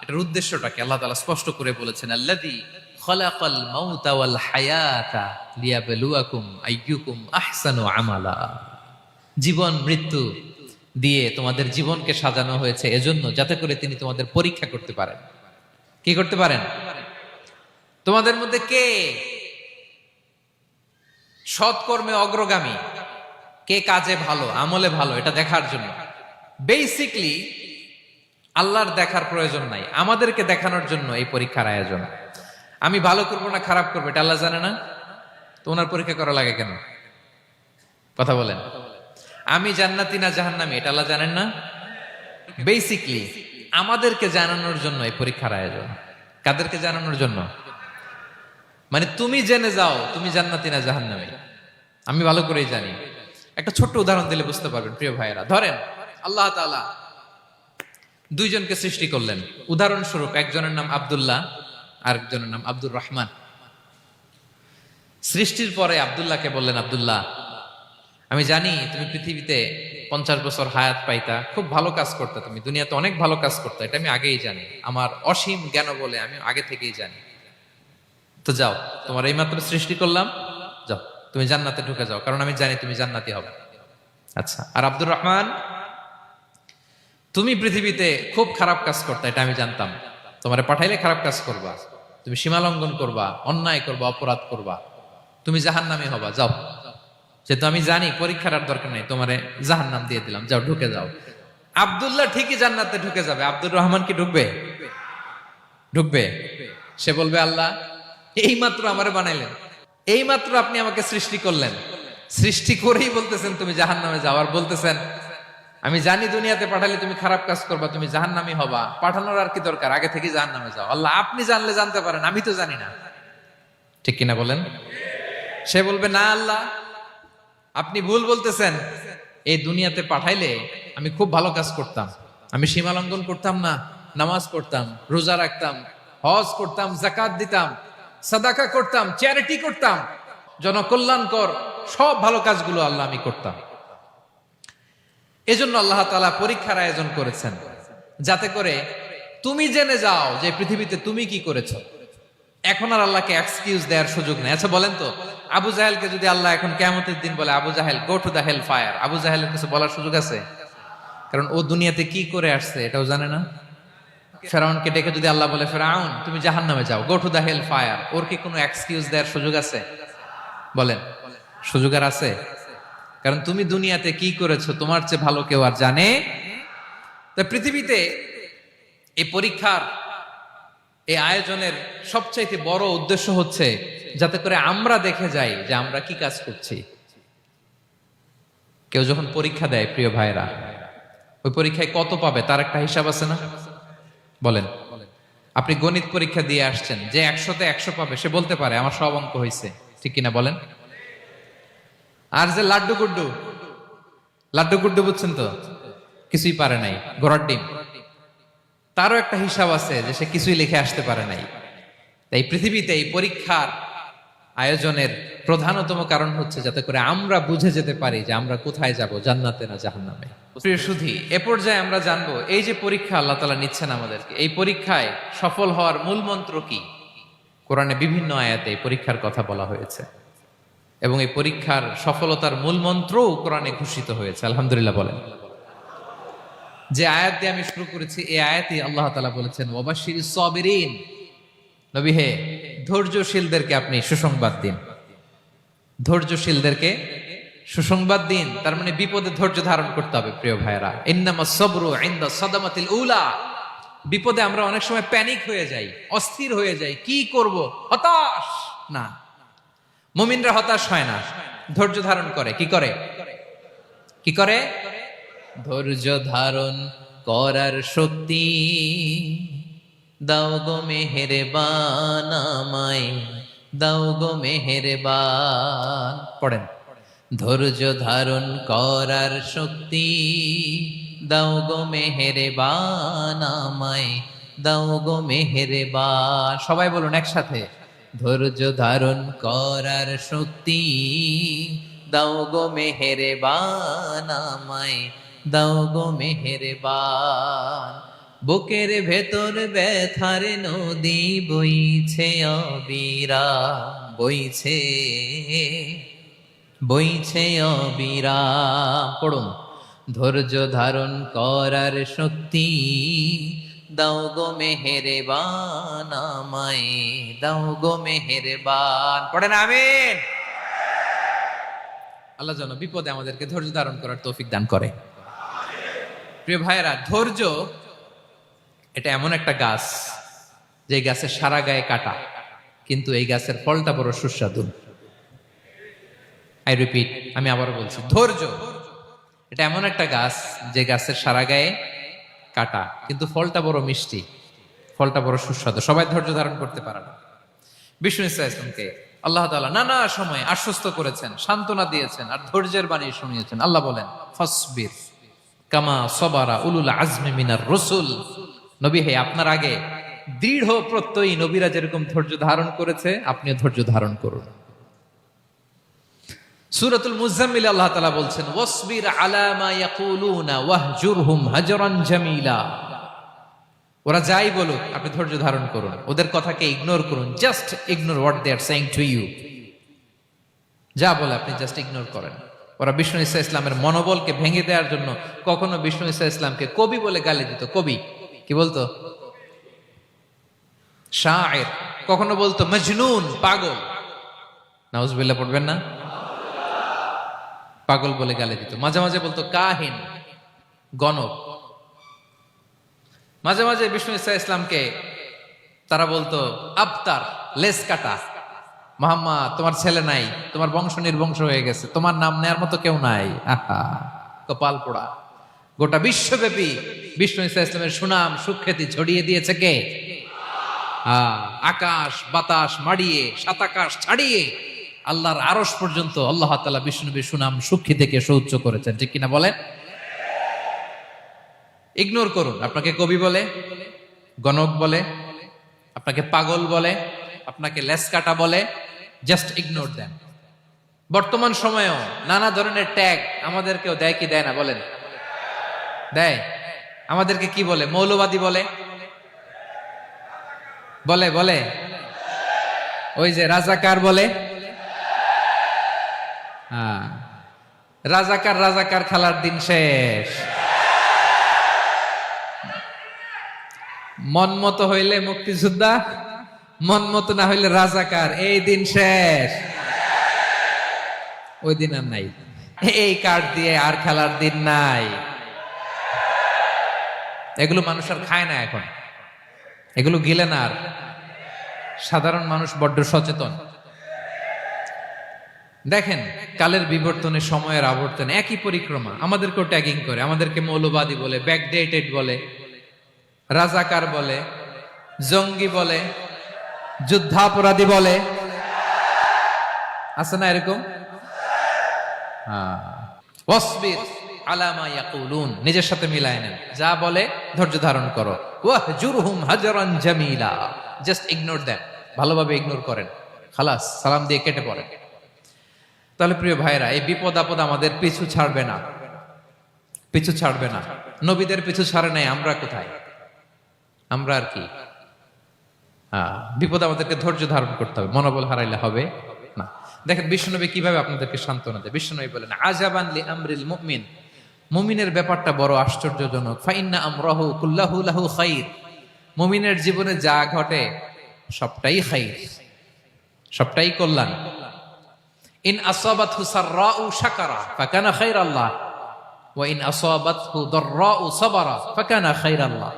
এটার উদ্দেশ্যটাকে আল্লাহ তাআলা স্পষ্ট করে বলেছেন। আল্লাযী খালাকাল মাউতা ওয়াল হায়াতা লিয়াবলুয়াকুম আইয়ুকুম আহসানু আমালা। জীবন মৃত্যু দিয়ে তোমাদের জীবনকে সাজানো হয়েছে এজন্য, যাতে করে তিনি তোমাদের পরীক্ষা করতে পারেন। কি করতে পারেন? তোমাদের মধ্যে কে সৎকর্মে অগ্রগামী, কে কাজে ভালো, আমলে ভালো, এটা দেখার জন্য। বেসিকলি আল্লাহর দেখার প্রয়োজন নাই, আমাদেরকে দেখানোর জন্য এই পরীক্ষার আয়োজন। আমি ভালো করবো না খারাপ করবো এটা আল্লাহ জানে না? তো ওনার পরীক্ষা করা লাগে কেন? কথা বলেন। আমি জান্নাতি না জাহান্নামী এটা আল্লাহ জানেন না? বেসিকলি আমাদেরকে জানানোর জন্য এই পরীক্ষার আয়োজন। কাদেরকে জানানোর জন্য? মানে তুমি জেনে যাও তুমি জান্নাতি না জাহান্নামী। আমি ভালো করেই জানি। একটা ছোট্ট উদাহরণ দিলে বুঝতে পারবেন প্রিয় ভাইয়েরা। ধরেন আল্লাহ তাআলা দুইজনকে সৃষ্টি করলেন। উদাহরণস্বরূপ একজনের নাম আব্দুল্লাহ, আরেকজনের নাম আব্দুর রহমান। সৃষ্টির পরে আব্দুল্লাহকে বললেন, আব্দুল্লাহ আমি জানি তুমি পৃথিবীতে 50 বছর হায়াত পাইতা, খুব ভালো কাজ করতে, তুমি দুনিয়াতে অনেক ভালো কাজ করতে, এটা আমি আগেই জানি, আমার অসীম জ্ঞান বলে আমি আগে থেকেই জানি। তো যাও, তোমার এইমাত্র সৃষ্টি করলাম, যাও তুমি জান্নাতে ঢুকে যাও, কারণ আমি জানি তুমি জান্নাতি হবে। আচ্ছা, আর আব্দুর রহমান তুমি পৃথিবীতে খুব খারাপ কাজ করতে, এটা আমি জানতাম, তোমারে পাঠাইলে খারাপ কাজ করবা, তুমি সীমা লঙ্ঘন করবা, অন্যায় করবা, অপরাধ করবা, তুমি জাহান্নামী হবা, যাও। যেহেতু আমি জানি পরীক্ষার আর দরকার নেই, তোমারে জাহান্নাম দিয়ে দিলাম, যাও ঢুকে যাও। আব্দুল্লাহ ঠিকই জান্নাতে ঢুকে যাবে, আব্দুর রহমান কি ঢুকবে? ঢুকবে। সে বলবে, আল্লাহ এইমাত্র আমারে বানাইলেন, এইমাত্র আপনি আমাকে সৃষ্টি করলেন, সৃষ্টি করেই বলতেছেন তুমি জাহান্নামে যাও, আর বলতেছেন আমি জানি দুনিয়াতে পাঠালে তুমি খারাপ কাজ করবা, তুমি জাহান্নামী হবা, পাঠানোর আর কি দরকার, আগে থেকে জাহান্নামে যাও। আল্লাহ আপনি জানলে জানতে পারেন, আমি তো জানি না। ঠিক কিনা বলেন? সে বলবে, না আল্লাহ আপনি ভুল বলতেছেন, এই দুনিয়াতে পাঠাইলে আমি খুব ভালো কাজ করতাম, আমি সীমা লঙ্ঘন করতাম না, নামাজ পড়তাম, রোজা রাখতাম, হজ করতাম, যাকাত দিতাম, সাদাকা করতাম, চ্যারিটি করতাম, জনকল্যাণকর সব ভালো কাজগুলো আল্লাহ আমি করতাম। এজন্য আল্লাহ তাআলা পরীক্ষার আয়োজন করেছেন, যাতে করে তুমি জেনে যাও যে পৃথিবীতে তুমি কি করেছো। এখন আর আল্লাহকে এক্সকিউজ দেওয়ার সুযোগ নেই। আচ্ছা বলেন তো, আবু জাহেলকে যদি আল্লাহ এখন কিয়ামতের দিন বলে, Abu Jahl go to the hell fire, আবু জাহেলের কিছু বলার সুযোগ আছে? কারণ ও দুনিয়াতে কি করে আসছে এটাও জানে না। ফেরাউনকে ডেকে যদি আল্লাহ বলে, ফেরাউন তুমি জাহান্নামে যাও, go to the hell fire, ওর কি কোনো এক্সকিউজ দেওয়ার সুযোগ আছে? বলেন, সুযোগ আর আছে? কারণ তুমি দুনিয়াতে কি করেছো তোমার চেয়ে ভালো কেউ আর জানে? তা পৃথিবীতে এই পরীক্ষার এই আয়োজনের সবচাইতে বড় উদ্দেশ্য হচ্ছে যাতে করে আমরা দেখে যাই যে আমরা কি কাজ করছি। কেউ যখন পরীক্ষা দেয় প্রিয় ভাইরা, ওই পরীক্ষায় কত পাবে তার একটা হিসাব আছে না? বলেন, আপনি গণিত পরীক্ষা দিয়ে আসছেন, যে 100-তে 100 পাবে সে বলতে পারে আমার সব অঙ্ক হয়েছে, ঠিক কিনা বলেন? আর যে লাড্ডু গুড্ডু বুঝছেন তো, কিছুই পারে নাই, ঘোড়ার ডিম, তারও একটা হিসাব আছে যে সে কিছুই লিখে আসতে পারে নাই। তাই পৃথিবীতে এই পরীক্ষার আয়োজনের প্রধানতম কারণ হচ্ছে যাতে করে আমরা বুঝে যেতে পারি যে আমরা কোথায় যাব, জান্নাতে না জাহান্নামে। প্রিয় সুধী, এ পর্যায়ে আমরা জানবো এই যে পরীক্ষা আল্লাহ তাআলা নিচ্ছেন আমাদেরকে, এই পরীক্ষায় সফল হওয়ার মূল মন্ত্র কি। কোরআনে বিভিন্ন আয়াতে এই পরীক্ষার কথা বলা হয়েছে এবং এই পরীক্ষার সফলতার মূল মন্ত্রও কোরআনে ঘোষিত হয়েছে। আলহামদুলিল্লাহ বলেন। যে আয়াত দিয়ে আমি শুরু করেছি, এই আয়াতে আল্লাহ তাআলা বলেছেন, ওয়াবাশশিরিস সাবিরিন, নবী হে ধৈর্যশীলদেরকে আপনি সুসংবাদ দিন, ধৈর্যশীলদেরকে সুসংবাদ দিন। তার মানে বিপদে ধৈর্য ধারণ করতে হবে প্রিয় ভাইরা। ইন্নামাস সাবরু ইনদা সাদামাতিল উলা। বিপদে আমরা অনেক সময় প্যানিক হয়ে যাই, অস্থির হয়ে যাই, কি করব, হতাশ না। মুমিনরা হতাশ হয় না, ধৈর্য ধারণ করে। কি করে? কি করে? ধৈর্য ধারণ করার শক্তি দাও গো মেহেরবান আমায়, দাও গো মেহেরবান। পড়েন, ধৈর্য ধারণ করার শক্তি দাও গো মেহেরবান আমায়, দাও গো মেহেরবান। সবাই বলুন একসাথে, ধৈর্য ধারণ করার শক্তি দাও গো মেহেরবান আমায়, দাও গো মেহেরবান। বুকের ভেতর ব্যথার নদী বইছে অবিরাম, বইছে অবিরাম। পড়ুন, ধৈর্য ধারণ করার শক্তি দাও গো মেহেরবান, আমায় দাও গো মেহেরবান। পড়েন আমিন। আল্লাহ যেন বিপদে আমাদেরকে ধৈর্য ধারণ করার তৌফিক দান করে। প্রিয় ভাইয়েরা, ধৈর্য এটা এমন একটা গাছ যে গাছের সারা গায়ে কাটা, কিন্তু এই গাছের ফলটা বড় সুস্বাদু। আই রিপিট, আমি আবারও বলছি, ধৈর্য এটা এমন একটা গাছ যে গাছের সারা গায়ে কাটা, কিন্তু ফলটা বড় মিষ্টি, ফলটা বড় সুস্বাদু। সবাই ধৈর্য ধারণ করতে পারে না। বিষ্ণু ইসলামকে আল্লাহ তাআলা নানা সময় আশ্বস্ত করেছেন, সান্ত্বনা দিয়েছেন, আর ধৈর্যের বাণী শুনিয়েছেন। আল্লাহ বলেন, ফাসবির কামা সবারা উলুল আজমি মিনার রসুল। নবী হে, আপনার আগে দৃঢ় প্রত্যয়ী নবীরা যেরকম ধৈর্য ধারণ করেছে, আপনিও ধৈর্য ধারণ করুন। সূরাতুল মুজাম্মিল আল্লাহ তাআলা বলছেন, ওয়াসবির আলা মা ইয়াকুলুনা ওয়াহজুরহুম হাজরান জামিলা। ওরা যাই বলুক, আপনি ধৈর্য ধারণ করুন, ওদের কথাকে ইগনোর করুন। Just ignore what they are saying to you. যা বলে আপনি জাস্ট ইগনোর করেন। ওরা বিষ্ণু ঈসা ইসলামের মনোবলকে ভেঙে দেওয়ার জন্য কখনো বিষ্ণু ঈসা ইসলামকে কবি বলে গালি দিত। কবি কি বলতো? শায়ের। কখনো বলতো মজনুন, পাগল। নাউজুবিল্লাহ পড়বেন না? পাগল বলে গালি দিত। মাঝে মাঝে বলতো কাহিন, গণক। মাঝে মাঝে বিষ্ণু ঈসা ইসলামকে তারা বলতো আবতার, লেস কাটা। মুহাম্মদ, তোমার ছেলে নাই, তোমার বংশ নির্বংশ হয়ে গেছে, তোমার নাম নেয়ার মতো কেউ নাই। আহা, কপাল পোড়া। গোটা বিশ্বব্যাপী বিষ্ণু ঈসা ইসলামের সুনাম সুখ্যাতি ছড়িয়ে দিয়েছে কে? আকাশ বাতাস মাড়িয়ে, সাত আকাশ ছাড়িয়ে আল্লাহর আরশ পর্যন্ত আল্লাহ তাআলা বিষ্ণু নবীর সুনাম সুখ্যাতিকে সৌচ্চ করেছেন। ঠিক কিনা বলেন? ইগনোর করুন। আপনাকে কবি বলে, গণক বলে, আপনাকে পাগল বলে, আপনাকে লেসকাটা বলে, জাস্ট ইগনোর দেন। বর্তমান সময়েও নানা ধরনের ট্যাগ আমাদেরকেও দেয় কি দেয় না বলেন? দেয়। আমাদেরকে কি বলে? মৌলবাদী বলে, বলে বলে ওই যে রাজাকার বলে। রাজাকার রাজাকার খেলার দিন শেষ। মন মতো হইলে মুক্তিযোদ্ধা, মন মতো না হইলে রাজাকার, এই দিন শেষ। ওই দিন আর নাই। এই কার্ড দিয়ে আর খেলার দিন নাই। এগুলো মানুষ আর খায় না এখন, এগুলো গিলে না আর। সাধারণ মানুষ বড্ড সচেতন। দেখেন, কালের বিবর্তনে, সময়ের আবর্তনে একই পরিক্রমা আমাদেরকেও ট্যাগিং করে। আমাদেরকে মৌলবাদী বলে, ব্যাকডেটেড বলে, রাজাকার বলে, জঙ্গি বলে, যুদ্ধাপরাধী বলে। আছে না এরকম? ওয়াসবির আলা মা ইয়াকুলুন, নিজের সাথে মিলায় নেন। যা বলে ধৈর্য ধারণ করো। ওয়াহজুরহুম হাজরান জামিলা, জাস্ট ইগনোর দেন, ভালোভাবে ইগনোর করেন, খালাস, সালাম দিয়ে কেটে পড়েন। তাহলে প্রিয় ভাইরা, এই বিপদ আপদ আমাদের পিছু ছাড়বে না, পিছু ছাড়বে না। নবীদের পিছু ছাড়ে নাই, আমরা কোথায়? আমরা আর কি? বিপদ আমাদেরকে ধৈর্য ধারণ করতে হবে, মনোবল হারাইলে হবে না। দেখেন বিশ্বনবী কিভাবে আপনাদেরকে সান্ত্বনা দেয়। বিশ্বনবী বলেন, আজাবান লি আমরিল মুমিন, মুমিনের ব্যাপারটা বড় আশ্চর্যজনক। ফাইন্না আমরাহু কুল্লাহু লাহু খাইর, মুমিনের জীবনে যা ঘটে সবটাই খাইর, সবটাই কল্যাণ। ইন আসাবাতহু সাররাউ শাকারা ফাকানা খাইরাল্লাহ ওয়া ইন আসাবাতহু দাররাউ সাবারা ফাকানা খাইরাল্লাহ।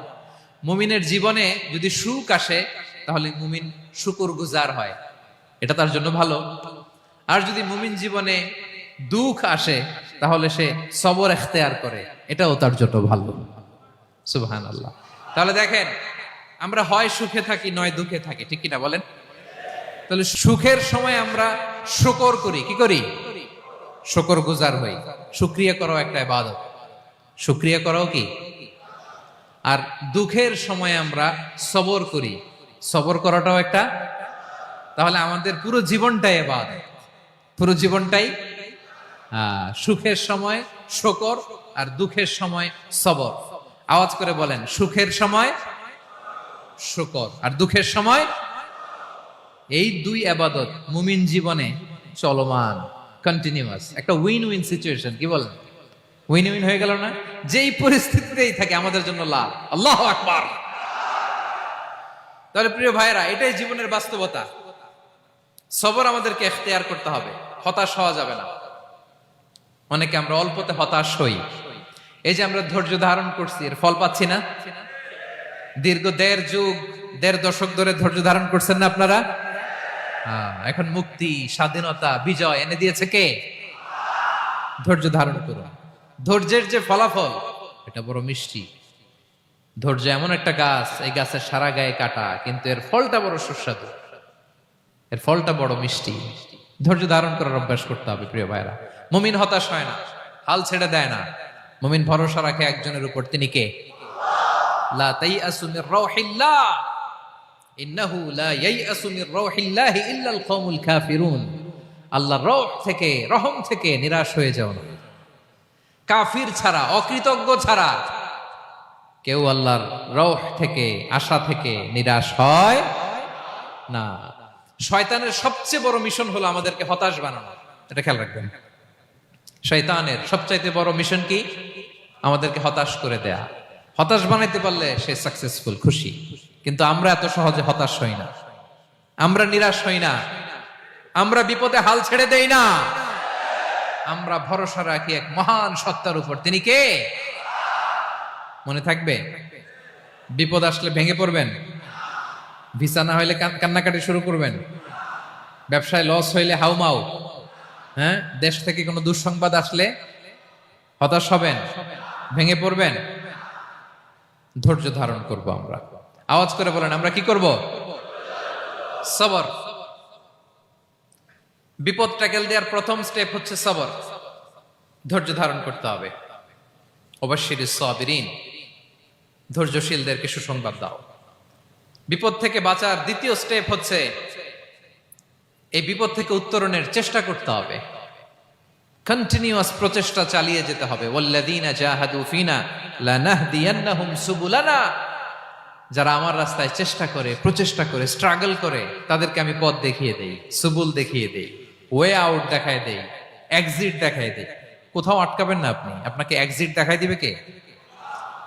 মুমিনের জীবনে যদি সুখ আসে তাহলে মুমিন শুকরগুজার হয়, এটা তার জন্য ভালো। আর যদি মুমিন জীবনে দুঃখ আসে তাহলে সে সবর ইখতিয়ার করে, এটাও তার জন্য ভালো। সুবহানাল্লাহ। তাহলে দেখেন, আমরা হয় সুখে থাকি নয় দুঃখে থাকি, ঠিক কিনা বলেন? তাহলে সুখের সময় আমরা শুকর করি, কি করি? শুকরগুজার হই। শুকরিয়া করাও একটা ইবাদত, শুকরিয়া করাও কি? আর দুঃখের সময় আমরা সবর করি, সবর করাটাও একটা। তাহলে আমাদের পুরো জীবনটাই ইবাদত, পুরো জীবনটাই। সুখের সময় শুকর আর দুঃখের সময় সবর। আওয়াজ করে বলেন, সুখের সময় শুকর আর দুঃখের সময়। এই দুই ইবাদত মুমিন জীবনে চলমান, কন্টিনিউয়াস, একটা উইন উইন সিচুয়েশন, কি বলেন? উইন উইন হয়ে গেল না? যেই পরিস্থিতিতেই থাকে আমাদের জন্য লাভ। আল্লাহু আকবার। তাহলে প্রিয় ভাইরা, এটাই জীবনের বাস্তবতা। সবর আমাদেরকে ইখতিয়ার করতে হবে, হতাশ হওয়া যাবে না। অনেকে আমরা অল্পতে হতাশ হই। এই যে আমরা ধৈর্য ধারণ করছি, এর ফল পাচ্ছি না? দীর্ঘ 1.5 দশক ধরে ধৈর্য ধারণ করছেন না আপনারা? এখন মুক্তি, স্বাধীনতা, বিজয় এনে দিয়েছে কে? ধৈর্য ধারণ করুন। ধৈর্যের যে ফলাফল, এটা বড় মিষ্টি। ধৈর্য এমন একটা গাছ, এই গাছের সারা গায়ে কাটা, কিন্তু এর ফলটা বড় সুস্বাদু, এর ফলটা বড় মিষ্টি। ধৈর্য ধারণ করার অভ্যাস করতে হবে প্রিয় ভাইরা। মুমিন হতাশ হয় না, হাল ছেড়ে দেয় না। মুমিন ভরসা রাখে একজনের উপর, তিনি কে? লা তাইয়াসু মির রাউহিল্লাহ ইন্নাহু লা ইয়াইয়াসু মির রাউহিল্লাহি ইল্লাল কওমুল কাফিরুন। আল্লাহর রহ থেকে, রহম থেকে নিরাশ হয়ে যাও না। কাফির ছাড়া, অকৃতজ্ঞ ছাড়া কেউ আল্লাহর রহ থেকে, আশা থেকে নিরাশ হয় না। শয়তানের সবচেয়ে বড় মিশন হলো আমাদেরকে হতাশ বানানো। এটা খেয়াল রাখবেন। শয়তানের সবচাইতে বড় মিশন কি? আমাদেরকে হতাশ করে দেয়া। হতাশ বানাইতে পারলে সে সাকসেসফুল, খুশি। কিন্তু আমরা এত সহজে হতাশ হই না, আমরা নিরাশ হই না, আমরা বিপদে হাল ছেড়ে দেই না। আমরা ভরসা রাখি এক মহান সত্তার উপর। তিনি কে? মনে থাকবে? বিপদ আসলে ভেঙে পড়বেন? ভিসা না হইলে কান্নাকাটি শুরু করবেন? ব্যবসায় লস হইলে হাউমাউ? হ্যাঁ, দেশ থেকে কোনো দুঃসংবাদ আসলে হতাশ হবেন, ভেঙে পড়বেন? ধৈর্য ধারণ করব আমরা। আওয়াজ করে বলেন, আমরা কি করব? সবর। বিপদ ট্যাকেল দেওয়ার প্রথম স্টেপ হচ্ছে সবর। ধৈর্য ধারণ করতে হবে। অবশ্যই সাবিরিন, ধৈর্যশীলদেরকে সুসংবাদ দাও। বিপদ থেকে বাঁচার দ্বিতীয় স্টেপ হচ্ছে এই বিপদ থেকে উত্তরণের চেষ্টা করতে হবে। কন্টিনিউয়াস প্রচেষ্টা চালিয়ে যেতে হবে। ওয়াল্লাযীনা জাহাদু ফিনা লানাহদিয়ান্নাহুম সুবুলানা। যারা আমার রাস্তায় চেষ্টা করে, প্রচেষ্টা করে, স্ট্রাগল করে, তাদেরকে আমি পথ দেখিয়ে দেই, সুবুল দেখিয়ে দেই, ওয়ে আউট দেখায় দেই, এক্সিট দেখায় দেই। কোথাও আটকাবেন না আপনি, আপনাকে এক্সিট দেখায় দিবে কে?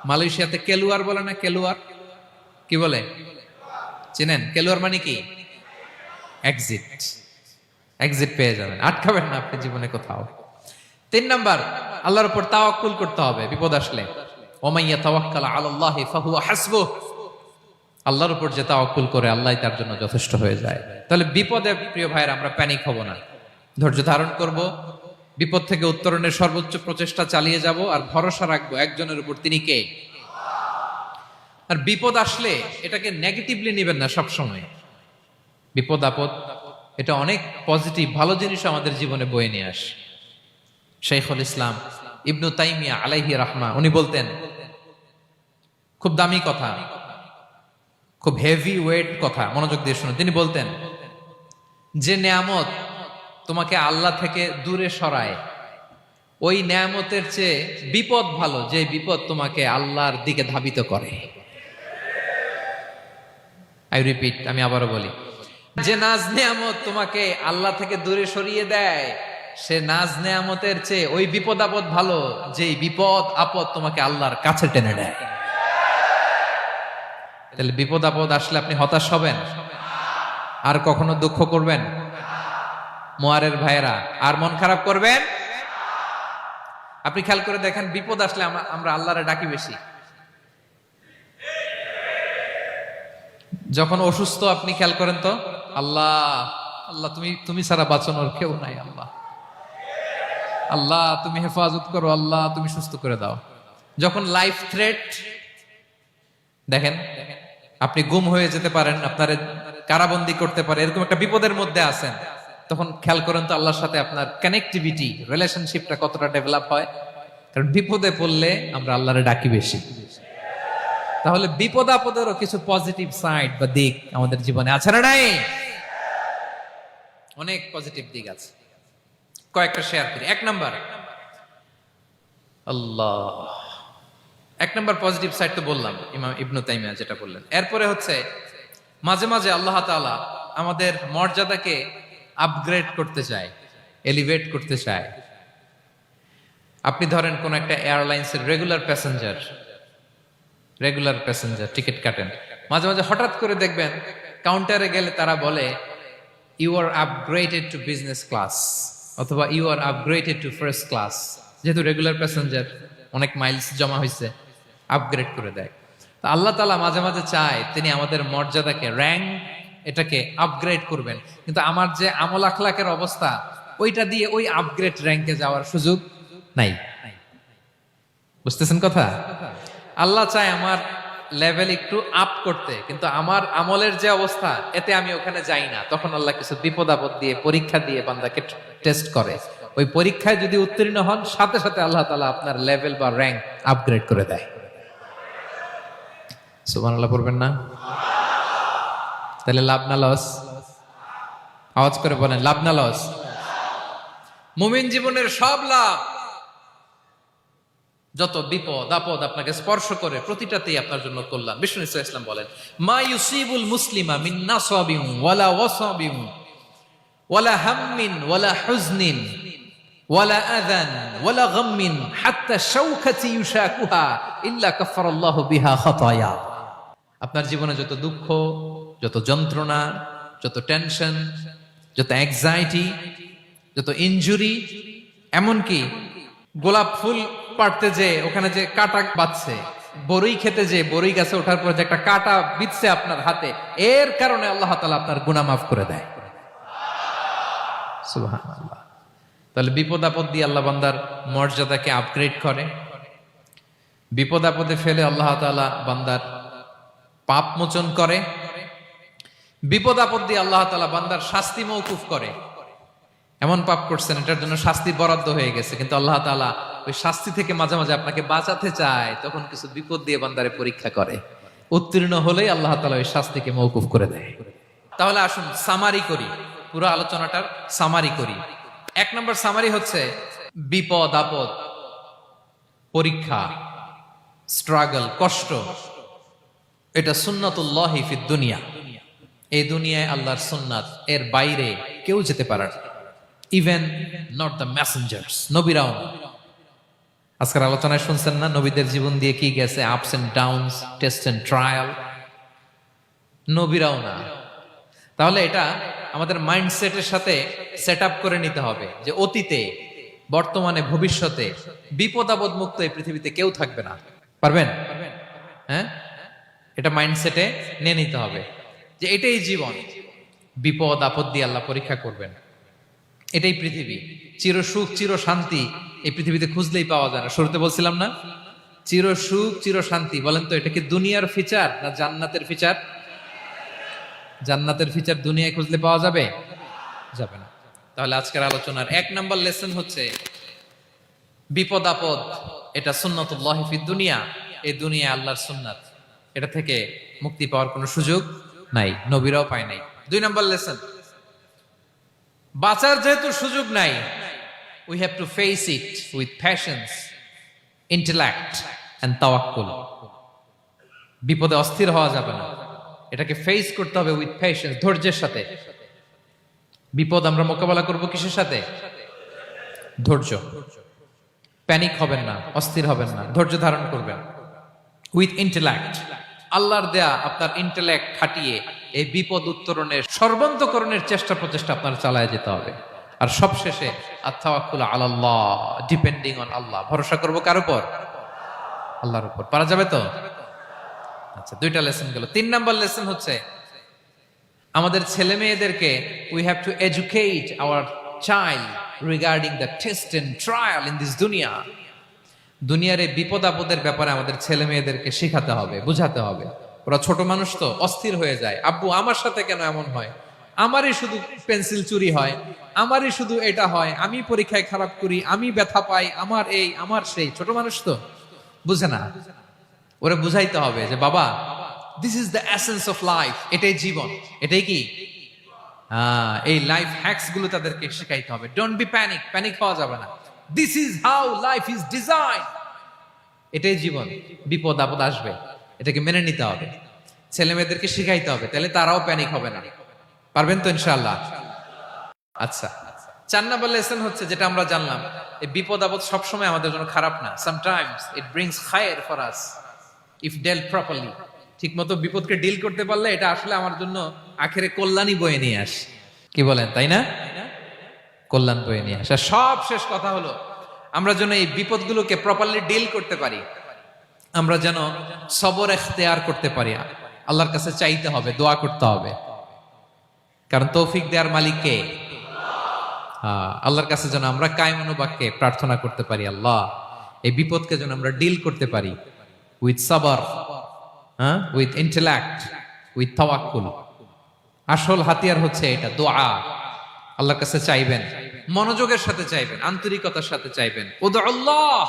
মালয়েশিয়াতে কেলুয়ার বলে না? কেলুয়ার কি বলে চেনেন? কেলুয়ার মানে কি? এক্সিট। এক্সিট পেয়ে যাবেন, আটকাবেন না আপনি জীবনে কোথাও। 3 নাম্বার, আল্লাহর উপর তাওয়াক্কুল করতে হবে বিপদ আসলে। ওমাইয়া তাওয়াক্কাল আলাল্লাহি ফাহুয়া হাসবুহ। আল্লাহর উপর যে তাওয়াক্কুল করে, আল্লাহই তার জন্য যথেষ্ট হয়ে যায়। তাহলে বিপদে প্রিয় ভাইরা আমরা প্যানিক হব না, ধৈর্য ধারণ করব, বিপদ থেকে উত্তরণের সর্বোচ্চ প্রচেষ্টা চালিয়ে যাব, আর ভরসা রাখবো একজনের উপর, তিনি কে? আর বিপদ আসলে এটাকে নেগেটিভলি নেবেন না সব সময়। বিপদ আপদ এটা অনেক পজিটিভ, ভালো জিনিস আমাদের জীবনে বয়ে নিয়ে আসে। শাইখুল ইসলাম ইবনু তাইমিয়া আলাইহি রাহমা, উনি বলতেন, খুব দামি কথা, খুব হেভি ওয়েট কথা, মনোযোগ দিয়ে শুনুন। তিনি বলতেন, যে নেয়ামত তোমাকে আল্লাহ থেকে দূরে সরায়, ওই নেয়ামতের চেয়ে বিপদ ভালো, যে বিপদ তোমাকে আল্লাহর দিকে ধাবিত করে। আই রিপিট, আমি আবারও বলি, যে নাজ নেয়ামত তোমাকে আল্লাহ থেকে দূরে সরিয়ে দেয়, সে নাজ নেয়ামতের চেয়ে ওই বিপদ আপদ ভালো, যে বিপদ আপদ তোমাকে আল্লাহর কাছে টেনে নেয়। তাহলে বিপদ আপদ আসলে আপনি হতাশ হবেন? আর কখনো দুঃখ করবেন? মোয়ারের ভাইয়েরা, আর মন খারাপ করবেন? আপনি খেয়াল করে দেখেন, বিপদ আসলে আমরা আল্লাহরে ডাকি বেশি। যখন অসুস্থ আপনি খেয়াল করেন তো, আল্লাহ আল্লাহ, তুমি ছাড়া বাঁচানোর কেউ নাই, আল্লাহ আল্লাহ তুমি হেফাজত করো, আল্লাহ তুমি সুস্থ করে দাও। যখন লাইফ থ্রেট, দেখেন আপনি গুম হয়ে যেতে পারেন, আপনার কারাবন্দী করতে পারে, এরকম একটা বিপদের মধ্যে আছেন, তখন খেয়াল করেন তো আল্লাহর সাথে আপনার কানেক্টিভিটি, রিলেশনশিপটা কতটা ডেভেলপ হয়। কারণ বিপদে পড়লে আমরা আল্লাহরে ডাকি বেশি। তাহলে বিপদ আপদেরও কিছু পজিটিভ সাইড বা দিক আমাদের জীবনে আছে না নাই? অনেক পজিটিভ দিক আছে, কয়েকটা শেয়ার করি। 1 নাম্বার, আল্লাহ, 1 নাম্বার পজিটিভ সাইড তো বললাম, ইমাম ইবনু তাইমিয়া যেটা বললেন। এরপরে হচ্ছে মাঝে মাঝে আল্লাহ তাআলা আমাদের মর্যাদাকে আপগ্রেড করতে চায়, এলিভেট করতে চায়। আপনি ধরেন কোন একটা এয়ারলাইন্সের রেগুলার প্যাসেঞ্জার টিকিট কাটেন, মাঝে মাঝে হঠাৎ করে দেখবেন কাউন্টারে গেলে তারা বলে you are upgraded to business class অথবা you are upgraded to first class. যেহেতু রেগুলার প্যাসেঞ্জার, অনেক মাইলস জমা হয়েছে, আপগ্রেড করে দেয়। তো আল্লাহ তাআলা মাঝে মাঝে চায় তিনি আমাদের মর্যাদাকে, র্যাঙ্ক এটাকে আপগ্রেড করবেন, কিন্তু আমার যে আমল আখলাকের অবস্থা ওইটা দিয়ে ওই আপগ্রেড র্যাঙ্কে যাওয়ার সুযোগ নাই। বুঝতেছেন কথা? আল্লাহ চায় আমার লেভেল একটু আপ করতে, কিন্তু আমার আমলের যে অবস্থা এতে আমি ওখানে যাই না। তখন আল্লাহ কিছু বিপদ আপদ দিয়ে, পরীক্ষা দিয়ে বান্দাকে টেস্ট করে। ওই পরীক্ষায় যদি উত্তীর্ণ হন, সাথে সাথে আল্লাহ তাআলা আপনার লেভেল বা র্যাঙ্ক আপগ্রেড করে দেয়। সুবহানাল্লাহ পড়বেন না? তাহলে লাভ না লস? আওয়াজ করে বলেন, লাভ না লস? মুমিন জীবনের সব লাভ। যত বিপদ আপদ আপনাকে স্পর্শ করে প্রতিটাতেই আপনার জন্য কল্যাণ। বিষ্ণু ইসলাম বলেন, মা ইউসিবুল মুসলিমা মিন নাসাবিন ওয়ালা ওয়াসাবিন ওয়ালা হাম্মিন ওয়ালা হুজনিন ওয়ালা আযান ওয়ালা গাম্মিন হাত্তা শাওকাতি ইউশাকুহা ইল্লা কাফারাল্লাহু বিহা খাতায়া। আপনার জীবনে যত দুঃখ, যত যন্ত্রণা, যত টেনশন, যত অ্যাংজাইটি, যত ইনজুরি, এমনকি গোলাপ ফুল পাড়তে যে ওখানে যে কাটা বাঁধছে, বরই খেতে যে বরই গাছে ওঠার পর যে একটা কাটা বিঁধছে আপনার হাতে, এর কারণে আল্লাহ তাআলা আপনার গুনাহ মাফ করে দেয়। সুবহানাল্লাহ। তাহলে বিপদ আপদ দিয়ে আল্লাহ বান্দার মর্যাদাকে আপগ্রেড করে। বিপদ আপদে ফেলে আল্লাহ তাআলা বান্দার পাপ মোচন করে। বিপদ আপদ দিয়ে আল্লাহ তাআলা বান্দার শাস্তি মওকুফ করে। এমন পাপ করছেন এটার জন্য শাস্তি বরাদ্দ হয়ে গেছে, কিন্তু আল্লাহ তাআলা ওই শাস্তি থেকে মাঝে মাঝে আপনাকে বাঁচাতে চায়, তখন কিছু বিপদ দিয়ে বান্দারে পরীক্ষা করে। উত্তীর্ণ হলেই আল্লাহ তাআলা ওই শাস্তিকে মওকুফ করে দেয়। তাহলে আসুন সামারি করি, পুরো আলোচনাটার সামারি করি। 1 নম্বর সামারি হচ্ছে বিপদ আপদ, পরীক্ষা, স্ট্রাগল, কষ্ট, এটা সুন্নাতুল্লাহি ফিদ দুনিয়া। এই দুনিয়ায় আল্লাহর সুন্নাত, এর বাইরে কেউ যেতে পারে না, ইভেন নট দ্য মেসেঞ্জার্স, নবীরাও না। আজকের আলোচনায় শুনছেন না নবীদের জীবন দিয়ে কি গেছে, ups and downs, test and trial, নবীরাও না। তাহলে এটা আমাদের মাইন্ডসেটের সাথে সেট আপ করে নিতে হবে যে অতীতে, বর্তমানে, ভবিষ্যতে বিপদ আপদ মুক্ত এই পৃথিবীতে কেউ থাকবে না। পারবেন? হ্যাঁ, এটা মাইন্ডসেটে নিয়ে নিতে হবে যে এটাই জীবন, বিপদ আপদ দিয়ে আল্লাহ পরীক্ষা করবেন। এটাই পৃথিবী। চির সুখ চির শান্তি এই পৃথিবীতে খুঁজলেই পাওয়া যায় না। শুরুতে বলছিলাম না, চির সুখ চির শান্তি। বলেন তো এটা কি দুনিয়ার ফিচার না জান্নাতের ফিচার? জান্নাতের ফিচার দুনিয়ায় খুঁজলে পাওয়া যাবে? যাবে না। তাহলে আজকের আলোচনার 1 নম্বর লেসন হচ্ছে বিপদ আপদ এটা সুন্নাতুল্লাহি ফিদ দুনিয়া। এই দুনিয়া আল্লাহর সুন্নাত, এটা থেকে মুক্তি পাওয়ার কোনো সুযোগ নাই, নবীরাও পায় নাই। 2 নম্বর লেসন, বাঁচার যেহেতু সুযোগ নাই, we have to face it with patience, intellect and tawakkul. বিপদে অস্থির হওয়া যাবে না, এটাকে ফেস করতে হবে উইথ পেশেন্স, ধৈর্যের সাথে। বিপদ আমরা মোকাবেলা করব কিসের সাথে? ধৈর্য। প্যানিক হবেন না, অস্থির হবেন না, ধৈর্য ধারণ করবেন। উইথ ইন্টেলেক্ট, আল্লাহর দেয়া আপনার ইন্টেলেক্ট খাটিয়ে এই বিপদ উত্তরণের সর্বান্তকরণের চেষ্টা প্রচেষ্টা আপনার চালায় যেতে হবে। আর সবশেষে আত-তাওয়াক্কুল আলাল্লাহ, ডিপেন্ডিং অন আল্লাহ, ভরসা করব কার উপর? আল্লাহর উপর। পারা যাবে তো? আচ্ছা, 2টা লেসন গেল। 3 নম্বর লেসন হচ্ছে আমাদের ছেলে মেয়েদেরকে we have to educate our child regarding the test and trial in this দুনিয়া। দুনিয়ার এই বিপদ আপদের ব্যাপারে আমাদের ছেলে মেয়েদেরকে শেখাতে হবে, বুঝাতে হবে। ওরা ছোট মানুষ তো অস্থির হয়ে যায়, আব্বু আমার সাথে কেন এমন হয়, আমারই শুধু পেন্সিল চুরি হয়, আমারই শুধু এটা হয়, আমি পরীক্ষায় খারাপ করি, আমি ব্যথা পাই, আমার এই আমার সেই। ছোট মানুষ তো বুঝে না। ওরা বুঝাইতে হবে যে বাবা, this is the essence of life, এটাই জীবন, এটাই কি এই লাইফ হ্যাকস গুলো তাদেরকে শেখাইতে হবে। ডোন্ট বি প্যানিক, প্যানিক হওয়া যাবে না। This is how life is design, এটাই জীবন, বিপদ আপদ আসবে, এটাকে মেনে নিতে হবে, ছেলে মেয়েদেরকে শিখাইতে হবে, তাহলে তারাও প্যানিক হবে না। পারবেন তো ইনশাআল্লাহ? আচ্ছা, 4 নাম্বার লেসন হচ্ছে, যেটা আমরা জানলাম, এই বিপদ আপদ সবসময় আমাদের জন্য খারাপ না। সামটাইমস ইট ব্রিংস খায়ের for us if dealt properly. ঠিক মতো বিপদকে ডিল করতে পারলে এটা আসলে আমার জন্য আখেরে কল্যাণই বয়ে নিয়ে আসে। কি বলেন, তাই না? কল্যাণ বয়ে নিয়ে আসে। সব শেষ কথা হলো, আমরা যেন এই বিপদগুলোকে প্রপারলি ডিল করতে পারি, আমরা যেন সবর এখতিয়ার করতে পারি। আল্লাহর কাছে চাইতে হবে, দোয়া করতে হবে, কারণ তৌফিক দেওয়ার মালিক কে? আল্লাহর কাছে যেন আমরা কায়মনোবাক্যে প্রার্থনা করতে পারি, আল্লাহ এই বিপদকে যেন আমরা ডিল করতে পারি উইথ সাবর, উইথ ইন্টেলেক্ট, উইথ তাওয়াক্কুল। আসল হাতিয়ার হচ্ছে এটা, দোয়া। আল্লাহর কাছে চাইবেন, মনোযোগের সাথে চাইবেন, আন্তরিকতার সাথে চাইবেন। উদুল্লাহ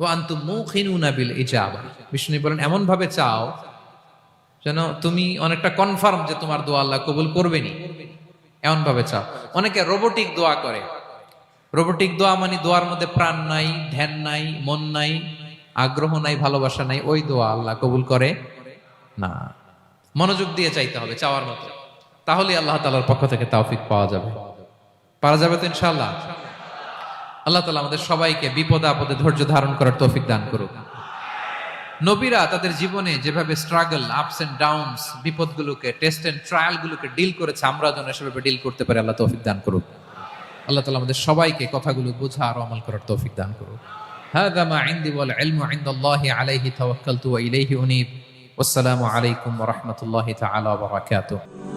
ওয়া আনতুম মুকিনুনা বিল ইজাবা। বিষ্ণু বলেন, এমন ভাবে চাও যেন তুমি অনেকটা কনফার্ম যে তোমার দোয়া আল্লাহ কবুল করবেনই, এমন ভাবে চাও। অনেকে রোবোটিক দোয়া করে। রোবোটিক দোয়া মানে দোয়ার মধ্যে প্রাণ নাই, ধ্যান নাই, মন নাই, আগ্রহ নাই, ভালোবাসা নাই। ওই দোয়া আল্লাহ কবুল করে না। মনোযোগ দিয়ে চাইতে হবে চাওয়ার মতো, তাহলে আল্লাহ তাআলার পক্ষ থেকে তৌফিক পাওয়া যাবে। পারা যাবে তো ইনশাআল্লাহ। আল্লাহ তাআলা আমাদের সবাইকে বিপদে আপদে ধৈর্য ধারণ করার তৌফিক দান করুক। নবীরা তাদের জীবনে যেভাবে স্ট্রাগল, আপস এন্ড ডাউনস, বিপদগুলোকে, টেস্ট এন্ড ট্রায়াল গুলোকে ডিল করেছে, আমরা যেন সেভাবে ডিল করতে পারি। আল্লাহ তৌফিক দান করুক। আল্লাহ তাআলা আমাদের সবাইকে কথাগুলো বোঝা আর আমল করার তৌফিক দান করুক। হাযা মা ইনদি ওয়াল ইলমু ইনদাল্লাহি আলাইহি তাওয়াক্কালতু ওয়া ইলাইহি উনীব। ওয়াসসালামু আলাইকুম ওয়া রাহমাতুল্লাহি তাআলা ওয়া বারাকাতুহু।